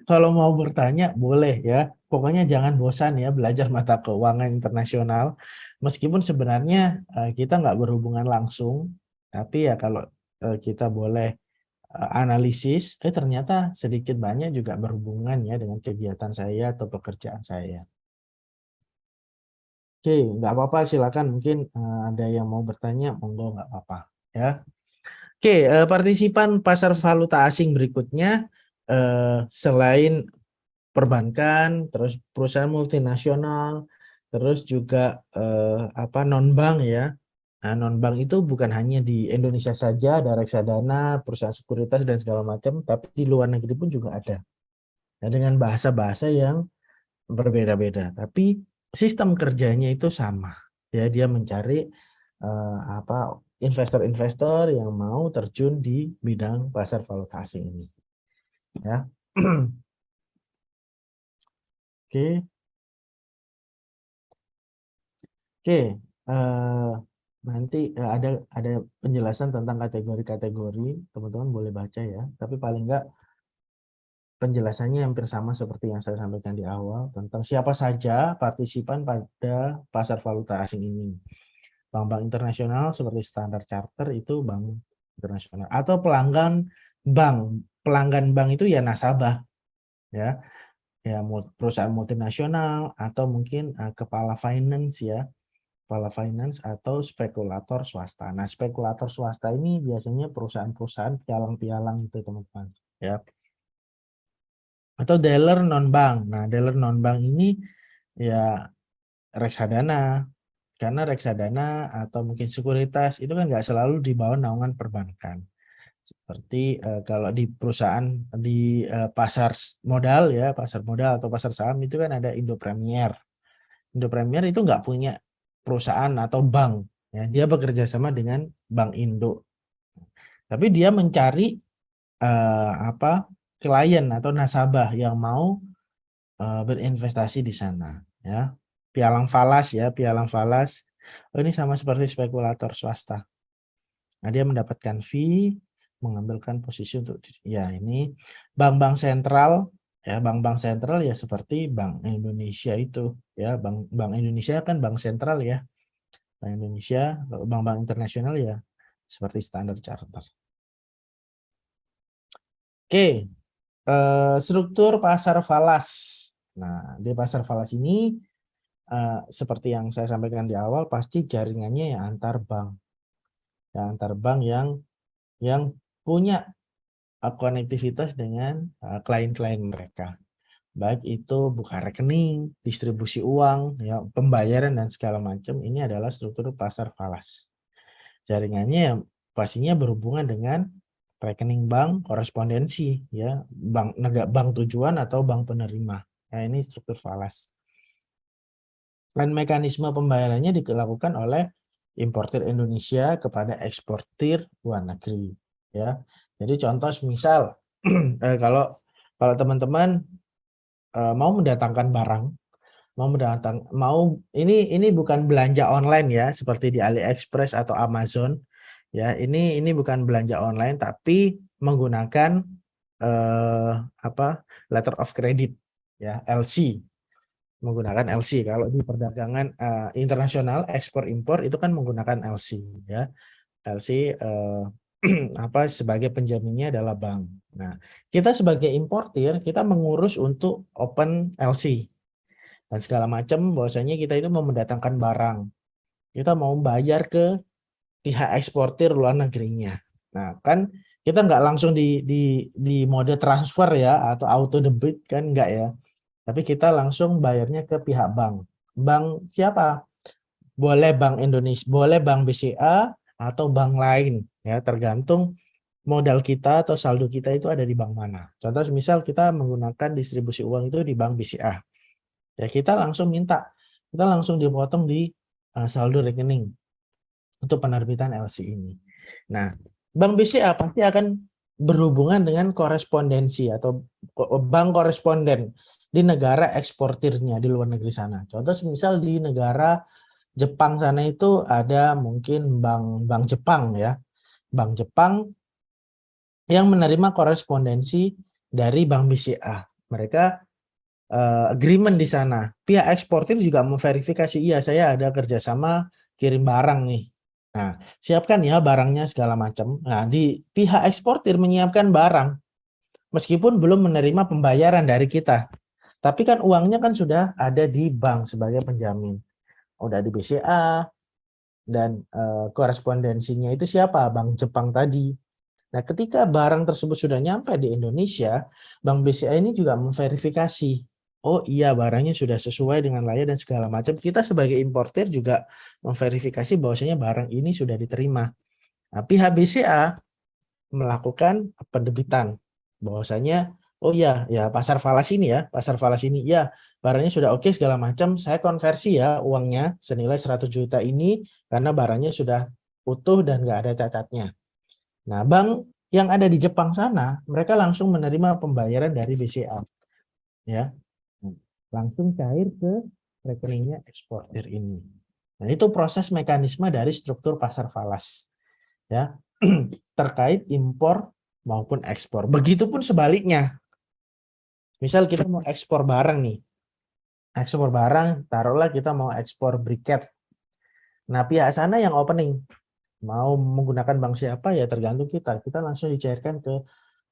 Kalau mau bertanya boleh ya. Pokoknya jangan bosan ya belajar mata keuangan internasional. Meskipun sebenarnya kita nggak berhubungan langsung, tapi ya kalau kita boleh analisis, ternyata sedikit banyak juga berhubungan ya dengan kegiatan saya atau pekerjaan saya. Oke, nggak apa-apa, silakan. Mungkin ada yang mau bertanya, monggo, nggak apa-apa ya. Oke, partisipan pasar valuta asing berikutnya selain perbankan, terus perusahaan multinasional, terus juga non-bank ya. Nah, non-bank itu bukan hanya di Indonesia saja, ada reksadana, perusahaan sekuritas dan segala macam, tapi di luar negeri pun juga ada. Nah, dengan bahasa-bahasa yang berbeda-beda, tapi sistem kerjanya itu sama. Ya, dia mencari investor-investor yang mau terjun di bidang pasar valuta asing ini. Ya. Oke. Oke, nanti ada penjelasan tentang kategori-kategori, teman-teman boleh baca ya. Tapi paling enggak penjelasannya hampir sama seperti yang saya sampaikan di awal tentang siapa saja partisipan pada pasar valuta asing ini. Bank-bank internasional seperti Standard Chartered itu bank internasional, atau pelanggan bank. Pelanggan bank itu ya nasabah ya. Ya perusahaan multinasional atau mungkin kepala finance ya. Kepala finance atau spekulator swasta. Nah, spekulator swasta ini biasanya perusahaan-perusahaan pialang-pialang itu, teman-teman. Ya. Atau dealer non-bank. Nah, dealer non-bank ini ya reksadana. Karena reksadana atau mungkin sekuritas itu kan nggak selalu di bawah naungan perbankan. Seperti kalau di perusahaan di pasar modal ya, pasar modal atau pasar saham itu kan ada Indo Premier. Indo Premier itu nggak punya perusahaan atau bank, ya, dia bekerja sama dengan Bank Indo. Tapi dia mencari klien atau nasabah yang mau berinvestasi di sana, ya. Pialang falas ya, pialang falas. Oh, ini sama seperti spekulator swasta. Nah, dia mendapatkan fee, mengambilkan posisi untuk ya ini bank-bank sentral. Ya, bank-bank sentral ya seperti Bank Indonesia itu ya, Bank Indonesia kan bank sentral ya. Bank Indonesia, bank-bank internasional ya seperti Standard Chartered. Oke, struktur pasar falas. Nah, di pasar falas ini seperti yang saya sampaikan di awal, pasti jaringannya ya antar bank. Ya, antar bank yang punya konektivitas dengan klien-klien mereka. Baik itu buka rekening, distribusi uang, ya, pembayaran dan segala macam, ini adalah struktur pasar falas. Jaringannya pastinya berhubungan dengan rekening bank, korespondensi, ya, bank tujuan atau bank penerima. Nah, ini struktur falas. Dan mekanisme pembayarannya dilakukan oleh importir Indonesia kepada eksportir luar negeri, ya. Jadi contoh misal kalau teman-teman mau mendatangkan barang, ini bukan belanja online ya seperti di AliExpress atau Amazon ya, ini bukan belanja online tapi menggunakan letter of credit ya, LC, menggunakan LC. Kalau di perdagangan internasional ekspor impor itu kan menggunakan LC ya. LC sebagai penjaminnya adalah bank. Nah, kita sebagai importir kita mengurus untuk open LC dan segala macam, bahwasanya kita itu mau mendatangkan barang, kita mau bayar ke pihak eksportir luar negerinya. Nah, kan kita nggak langsung di mode transfer ya atau auto debit kan, nggak ya, tapi kita langsung bayarnya ke pihak bank. Bank siapa? Boleh Bank Indonesia, boleh Bank BCA atau bank lain ya, tergantung modal kita atau saldo kita itu ada di bank mana. Contoh misal kita menggunakan distribusi uang itu di bank BCA. Ya kita langsung dipotong di saldo rekening untuk penerbitan LC ini. Nah, bank BCA pasti akan berhubungan dengan korespondensi atau bank koresponden di negara eksportirnya di luar negeri sana. Contoh misal di negara Jepang sana itu ada mungkin bank Jepang ya. Bank Jepang yang menerima korespondensi dari bank BCA. Mereka agreement di sana. Pihak eksportir juga memverifikasi, iya saya ada kerjasama kirim barang nih. Nah, siapkan ya barangnya segala macam. Nah, di pihak eksportir menyiapkan barang, meskipun belum menerima pembayaran dari kita. Tapi kan uangnya kan sudah ada di bank sebagai penjamin. Udah di BCA, dan korespondensinya itu siapa? Bank Jepang tadi. Nah, ketika barang tersebut sudah nyampe di Indonesia, Bank BCA ini juga memverifikasi. Oh iya, barangnya sudah sesuai dengan layak dan segala macam. Kita sebagai importir juga memverifikasi bahwasanya barang ini sudah diterima. Nah, pihak BCA melakukan pendebitan. Bahwasanya, oh iya, ya pasar falas ini ya, barangnya sudah oke segala macam, saya konversi ya uangnya senilai 100 juta ini karena barangnya sudah utuh dan nggak ada cacatnya. Nah, bank yang ada di Jepang sana, mereka langsung menerima pembayaran dari BCA, ya, langsung cair ke rekeningnya eksportir ini. Nah, itu proses mekanisme dari struktur pasar falas, ya, terkait impor maupun ekspor. Begitupun sebaliknya. Misal kita mau ekspor barang nih, ekspor barang, taruhlah kita mau ekspor briket. Nah, pihak sana yang opening, mau menggunakan bank siapa ya tergantung kita. Kita langsung dicairkan ke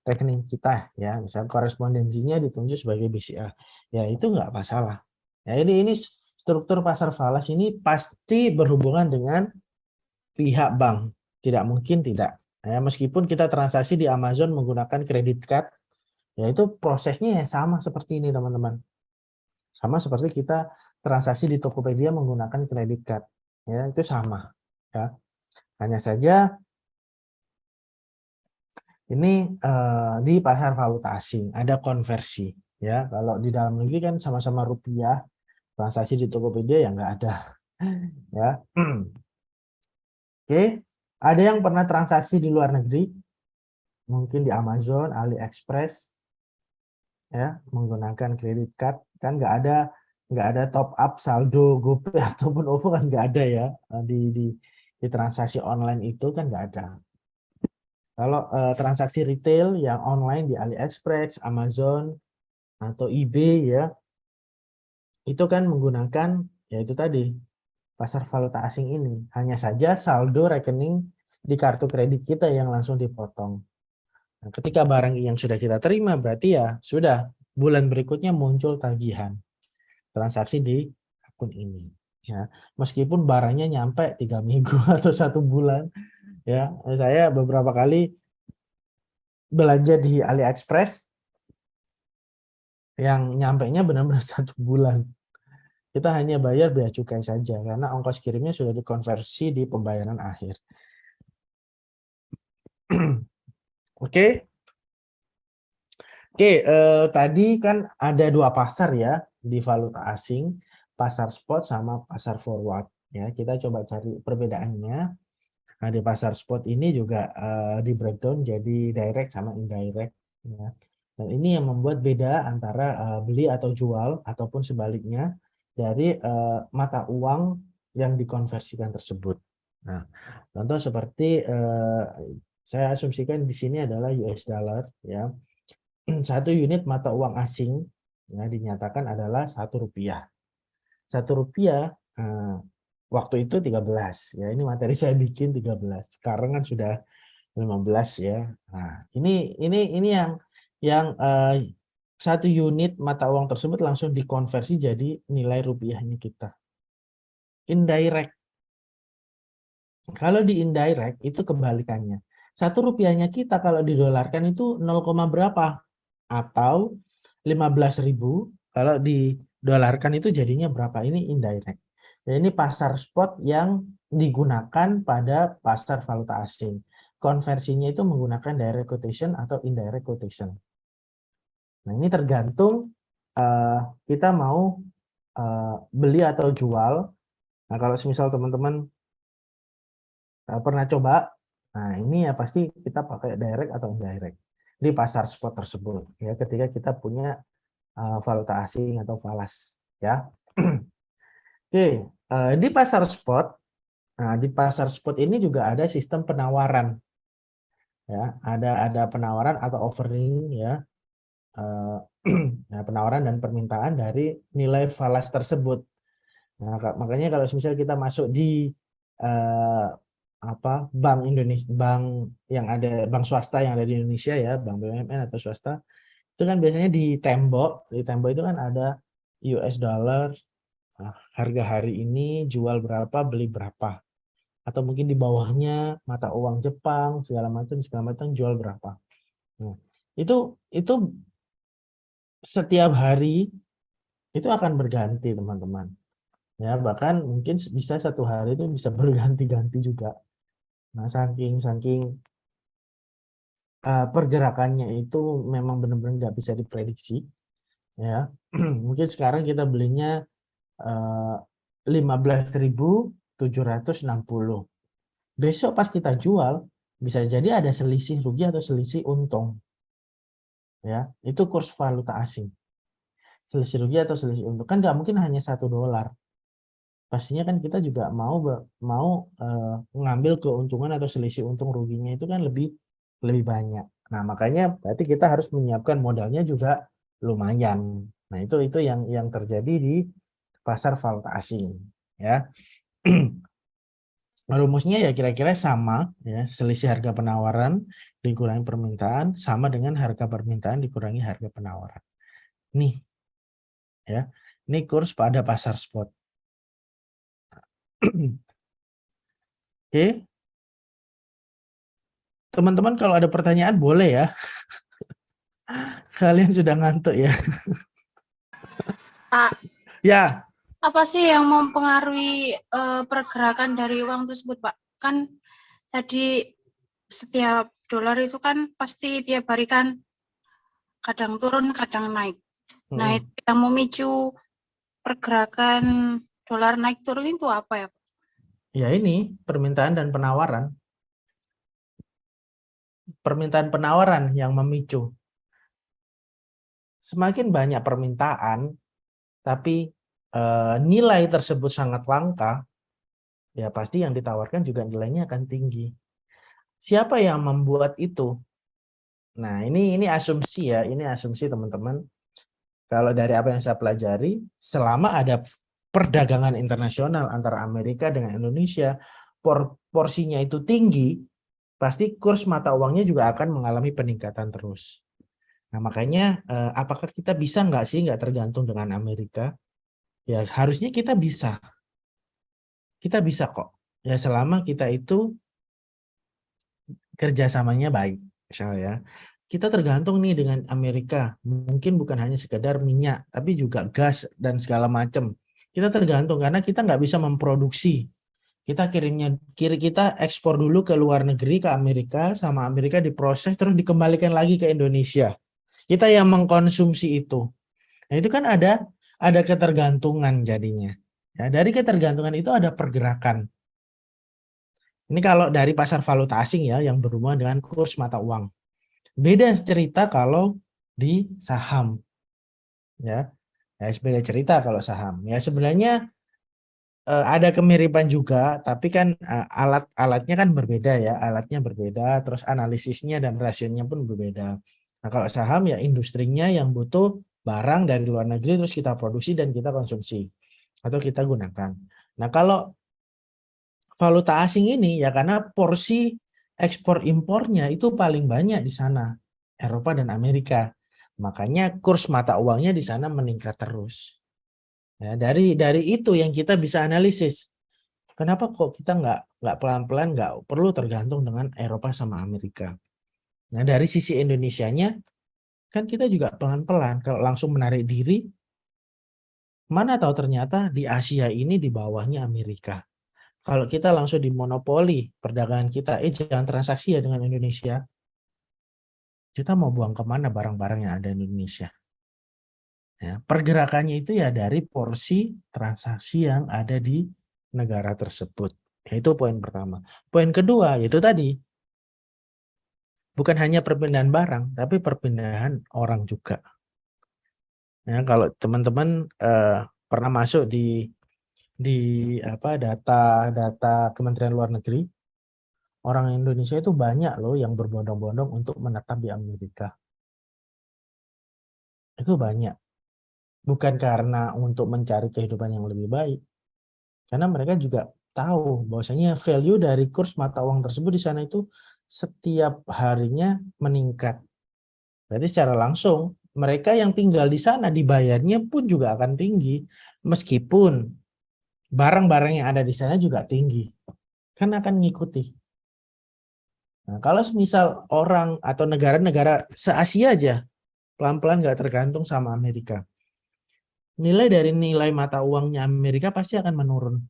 rekening kita ya, misal korespondensinya ditunjuk sebagai BCA. Ya itu nggak masalah. Ya ini struktur pasar falas ini pasti berhubungan dengan pihak bank. Tidak mungkin tidak. Ya, meskipun kita transaksi di Amazon menggunakan kredit card, ya itu prosesnya sama seperti ini teman-teman. Sama seperti kita transaksi di Tokopedia menggunakan kredit card. Ya, itu sama. Ya. Hanya saja ini di pasar valuta asing ada konversi ya. Kalau di dalam negeri kan sama-sama rupiah, transaksi di Tokopedia ya nggak ada ya. Oke, ada yang pernah transaksi di luar negeri, mungkin di Amazon, AliExpress ya, menggunakan kredit card kan nggak ada top up saldo GoPay ataupun OVO kan nggak ada ya di transaksi online itu kan nggak ada. Kalau transaksi retail yang online di AliExpress, Amazon, atau eBay ya, itu kan menggunakan yaitu tadi pasar valuta asing ini. Hanya saja saldo rekening di kartu kredit kita yang langsung dipotong. Nah, ketika barang yang sudah kita terima berarti ya sudah bulan berikutnya muncul tagihan transaksi di akun ini. Ya, meskipun barangnya nyampe 3 minggu atau 1 bulan, ya saya beberapa kali belanja di AliExpress yang nyampainya benar-benar 1 bulan. Kita hanya bayar bea cukai saja karena ongkos kirimnya sudah dikonversi di pembayaran akhir. Oke. Oke, tadi kan ada 2 pasar ya di valuta asing, pasar spot sama pasar forward ya. Kita coba cari perbedaannya. Nah, di pasar spot ini juga di breakdown jadi direct sama indirect ya. Dan ini yang membuat beda antara beli atau jual ataupun sebaliknya dari mata uang yang dikonversikan tersebut. Nah, contoh seperti saya asumsikan di sini adalah US dollar ya. Satu unit mata uang asing ya, dinyatakan adalah Rp1. Rp1 waktu itu 13 ya. Ini materi saya bikin 13. Sekarang kan sudah 15 ya. Nah, ini yang satu unit mata uang tersebut langsung dikonversi jadi nilai rupiahnya kita. Indirect. Kalau di indirect itu kebalikannya. Rp1 kita kalau didolarkan itu 0, berapa? Atau 15.000 kalau didolarkan itu jadinya berapa? Ini indirect. Ya, ini pasar spot yang digunakan pada pasar valuta asing. konversinya itu menggunakan direct quotation atau indirect quotation. Nah, ini tergantung kita mau beli atau jual. Nah, kalau misal teman-teman pernah coba, nah ini ya pasti kita pakai direct atau indirect di pasar spot tersebut ya, ketika kita punya valuta asing atau falas ya. Oke, di pasar spot, nah di pasar spot ini juga ada sistem penawaran ya, ada penawaran atau offering ya, nah, penawaran dan permintaan dari nilai falas tersebut. Nah, makanya kalau misalnya kita masuk di bank Indonesia, bank yang ada, bank swasta yang ada di Indonesia ya, bank BUMN atau swasta, itu kan biasanya di tembok itu kan ada US dollar, harga hari ini jual berapa, beli berapa, atau mungkin di bawahnya mata uang Jepang segala macam jual berapa. Nah, itu setiap hari itu akan berganti teman-teman ya, bahkan mungkin bisa satu hari itu bisa berganti-ganti juga. Nah, saking pergerakannya itu memang benar-benar nggak bisa diprediksi ya. Mungkin sekarang kita belinya 15.760, besok pas kita jual bisa jadi ada selisih rugi atau selisih untung ya. Itu kurs valuta asing, selisih rugi atau selisih untung kan nggak mungkin hanya $1, pastinya kan kita juga mau mengambil keuntungan atau selisih untung ruginya itu kan lebih banyak. Nah, makanya berarti kita harus menyiapkan modalnya juga lumayan. Nah, itu yang terjadi di pasar valuta asing ya. Rumusnya ya kira-kira sama ya, selisih harga penawaran dikurangi permintaan sama dengan harga permintaan dikurangi harga penawaran. Nih ya, ini kurs pada pasar spot. Oke. Teman-teman kalau ada pertanyaan boleh ya. Kalian sudah ngantuk ya. Pak, Ya, apa sih yang mempengaruhi pergerakan dari uang tersebut, Pak? Kan tadi setiap dolar itu kan pasti tiap hari kan kadang turun, kadang naik. Nah, itu yang memicu pergerakan dolar naik turun itu apa ya, Pak? ya ini permintaan dan penawaran. Permintaan penawaran yang memicu. Semakin banyak permintaan, tapi nilai tersebut sangat langka, ya pasti yang ditawarkan juga nilainya akan tinggi. Siapa yang membuat itu? Nah, ini asumsi ya, ini asumsi teman-teman. Kalau dari apa yang saya pelajari, selama ada perdagangan internasional antara Amerika dengan Indonesia, porsinya itu tinggi, pasti kurs mata uangnya juga akan mengalami peningkatan terus. Nah, makanya apakah kita bisa nggak sih nggak tergantung dengan Amerika? Ya harusnya kita bisa. Kita bisa kok. Ya selama kita itu kerjasamanya baik. Misalnya ya. Kita tergantung nih dengan Amerika. Mungkin bukan hanya sekedar minyak, tapi juga gas dan segala macam. Kita tergantung karena kita nggak bisa memproduksi. Kita kita ekspor dulu ke luar negeri, ke Amerika, sama Amerika diproses terus dikembalikan lagi ke Indonesia. Kita yang mengkonsumsi itu. Nah, itu kan ada ketergantungan jadinya. Ya, dari ketergantungan itu ada pergerakan. Ini kalau dari pasar valuta asing ya yang berhubungan dengan kurs mata uang. Beda cerita kalau di saham. Ya. Ya, beda cerita kalau saham. Ya sebenarnya ada kemiripan juga, tapi kan alat-alatnya kan berbeda ya, alatnya berbeda, terus analisisnya dan rasionya pun berbeda. Nah, kalau saham ya industrinya yang butuh barang dari luar negeri terus kita produksi dan kita konsumsi atau kita gunakan. Nah, kalau valuta asing ini ya karena porsi ekspor impornya itu paling banyak di sana, Eropa dan Amerika. Makanya kurs mata uangnya di sana meningkat terus. Ya, dari itu yang kita bisa analisis. Kenapa kok kita nggak pelan-pelan, nggak perlu tergantung dengan Eropa sama Amerika. Nah, dari sisi Indonesianya, kan kita juga pelan-pelan. Kalau langsung menarik diri, mana tahu ternyata di Asia ini di bawahnya Amerika. Kalau kita langsung dimonopoli perdagangan kita, jangan transaksi ya dengan Indonesia. Kita mau buang kemana barang-barang yang ada di Indonesia? Ya, pergerakannya itu ya dari porsi transaksi yang ada di negara tersebut. Itu poin pertama. Poin kedua yaitu tadi, bukan hanya perpindahan barang, tapi perpindahan orang juga. Ya, kalau teman-teman pernah masuk di data Kementerian Luar Negeri, orang Indonesia itu banyak loh yang berbondong-bondong untuk menetap di Amerika. Itu banyak. Bukan karena untuk mencari kehidupan yang lebih baik. Karena mereka juga tahu bahwasanya value dari kurs mata uang tersebut di sana itu setiap harinya meningkat. Berarti secara langsung mereka yang tinggal di sana dibayarnya pun juga akan tinggi. Meskipun barang-barang yang ada di sana juga tinggi. Kan akan mengikuti. Nah, kalau misal orang atau negara-negara se-Asia aja pelan-pelan nggak tergantung sama Amerika. Nilai dari nilai mata uangnya Amerika pasti akan menurun.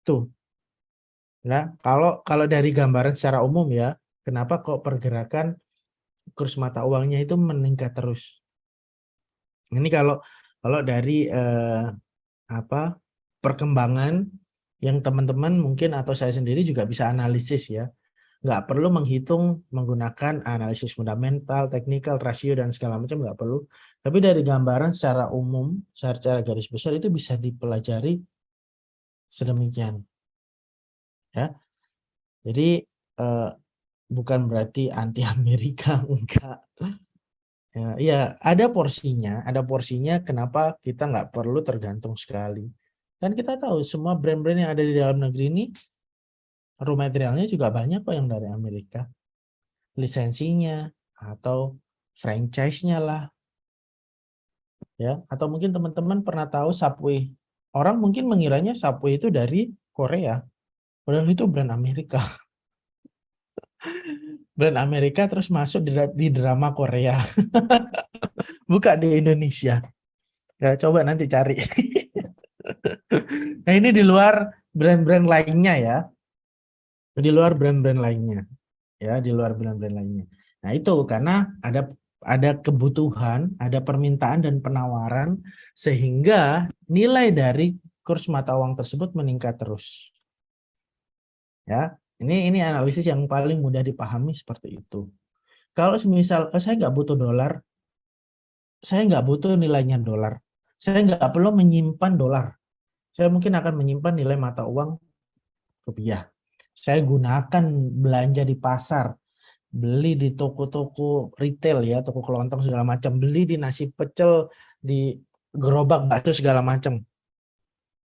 Tuh. Nah, kalau dari gambaran secara umum ya, kenapa kok pergerakan kurs mata uangnya itu meningkat terus? Ini kalau dari perkembangan yang teman-teman mungkin atau saya sendiri juga bisa analisis ya. Nggak perlu menghitung menggunakan analisis fundamental, teknikal, rasio, dan segala macam, nggak perlu. Tapi dari gambaran secara umum, secara garis besar itu bisa dipelajari sedemikian. Ya, jadi bukan berarti anti Amerika, enggak. Ya, ada porsinya kenapa kita nggak perlu tergantung sekali. Dan kita tahu semua brand-brand yang ada di dalam negeri ini, raw materialnya juga banyak kok yang dari Amerika. Lisensinya, atau franchise-nya lah. Ya, atau mungkin teman-teman pernah tahu Subway. Orang mungkin mengiranya Subway itu dari Korea. Padahal itu brand Amerika. Brand Amerika terus masuk di drama Korea. Buka di Indonesia. Ya, coba nanti cari. Nah, ini di luar brand-brand lainnya ya. Di luar brand-brand lainnya. Ya, di luar brand-brand lainnya. Nah, itu karena ada kebutuhan, ada permintaan dan penawaran sehingga nilai dari kurs mata uang tersebut meningkat terus. Ya, ini analisis yang paling mudah dipahami seperti itu. Kalau misal saya nggak butuh dolar, saya nggak butuh nilainya dolar, saya nggak perlu menyimpan dolar. Saya mungkin akan menyimpan nilai mata uang rupiah. Saya gunakan belanja di pasar, beli di toko-toko retail ya, toko kelontong segala macam, beli di nasi pecel, di gerobak bakso segala macam.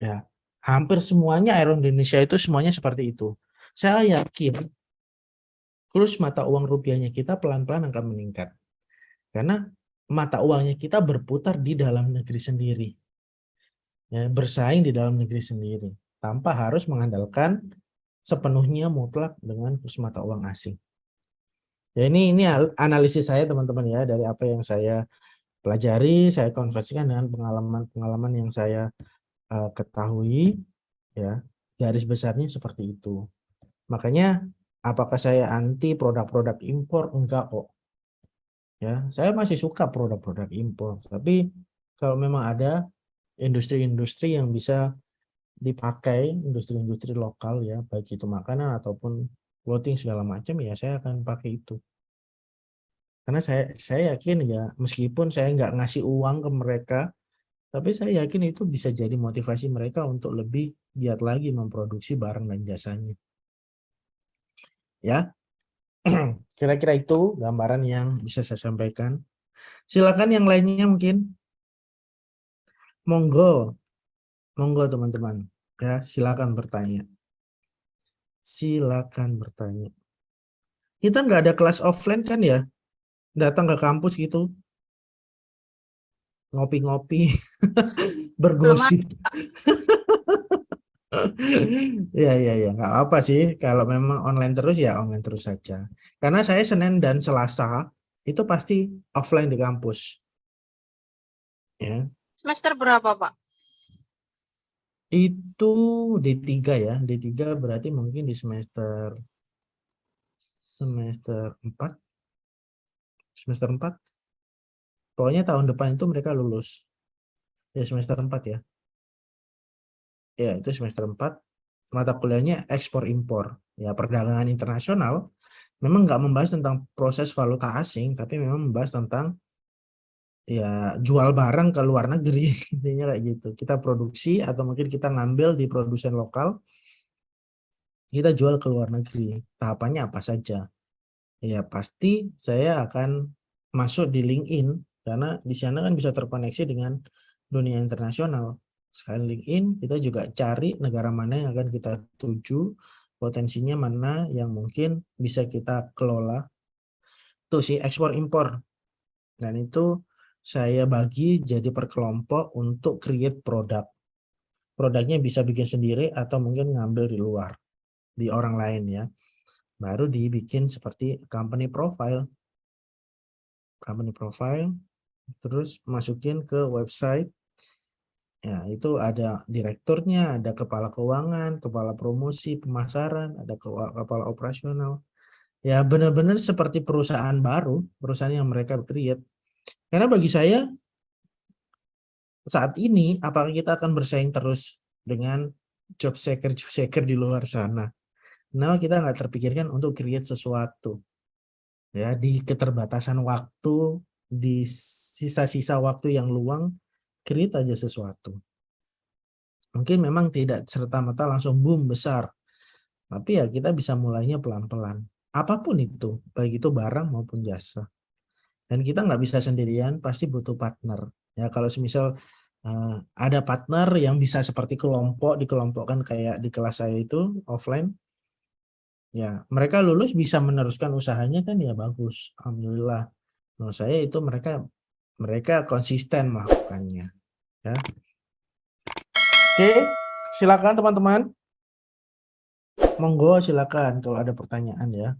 Ya, hampir semuanya air Indonesia itu semuanya seperti itu. Saya yakin kurs mata uang rupiahnya kita pelan-pelan akan meningkat. Karena mata uangnya kita berputar di dalam negeri sendiri. Ya, bersaing di dalam negeri sendiri tanpa harus mengandalkan sepenuhnya mutlak dengan kurs mata uang asing. Ya, ini analisis saya teman-teman ya, dari apa yang saya pelajari, saya konversikan dengan pengalaman-pengalaman yang saya ketahui ya. Garis besarnya seperti itu. Makanya apakah saya anti produk-produk impor? Enggak kok. Ya, saya masih suka produk-produk impor, tapi kalau memang ada industri-industri yang bisa dipakai, industri-industri lokal ya, baik itu makanan ataupun clothing segala macam, ya saya akan pakai itu. Karena saya yakin ya, meskipun saya nggak ngasih uang ke mereka, tapi saya yakin itu bisa jadi motivasi mereka untuk lebih giat lagi memproduksi barang dan jasanya. Ya, kira-kira itu gambaran yang bisa saya sampaikan. Silakan yang lainnya mungkin. Monggo teman-teman. Ya, silakan bertanya. Silakan bertanya. Kita nggak ada kelas offline kan ya? Datang ke kampus gitu, ngopi-ngopi, bergosip. Ya, nggak apa sih. Kalau memang online terus ya online terus saja. Karena saya Senin dan Selasa itu pasti offline di kampus. Ya. Semester berapa, Pak? Itu D3 ya. D3 berarti mungkin di semester 4. Semester 4. Pokoknya tahun depan itu mereka lulus. Ya semester 4 ya. Ya, itu semester 4. Mata kuliahnya ekspor impor. Ya, perdagangan internasional memang nggak membahas tentang proses valuta asing, tapi memang membahas tentang ya jual barang ke luar negeri. Intinya kayak gitu. Kita produksi atau mungkin kita ngambil di produsen lokal, kita jual ke luar negeri. Tahapannya apa saja? Ya pasti saya akan masuk di LinkedIn karena di sana kan bisa terkoneksi dengan dunia internasional. Selain LinkedIn, kita juga cari negara mana yang akan kita tuju, potensinya mana yang mungkin bisa kita kelola. Itu sih ekspor impor. Dan itu saya bagi jadi per kelompok untuk create produk. Produknya bisa bikin sendiri atau mungkin ngambil di luar, di orang lain ya. Baru dibikin seperti company profile, terus masukin ke website. Ya, itu ada direkturnya, ada kepala keuangan, kepala promosi, pemasaran, ada kepala operasional. Ya, benar-benar seperti perusahaan baru, perusahaan yang mereka create. Karena bagi saya saat ini, apakah kita akan bersaing terus dengan job seeker di luar sana? Nah, kita nggak terpikirkan untuk create sesuatu. Ya, di keterbatasan waktu, di sisa-sisa waktu yang luang, create aja sesuatu. Mungkin memang tidak serta-merta langsung boom besar, tapi ya kita bisa mulainya pelan-pelan. Apapun itu, baik itu barang maupun jasa. Dan kita nggak bisa sendirian, pasti butuh partner. Ya, kalau semisal ada partner yang bisa seperti kelompok, dikelompokkan kayak di kelas saya itu offline, ya mereka lulus bisa meneruskan usahanya kan ya bagus, alhamdulillah. Menurut saya itu mereka konsisten melakukannya. Ya. Oke, silakan teman-teman. Monggo silakan kalau ada pertanyaan ya.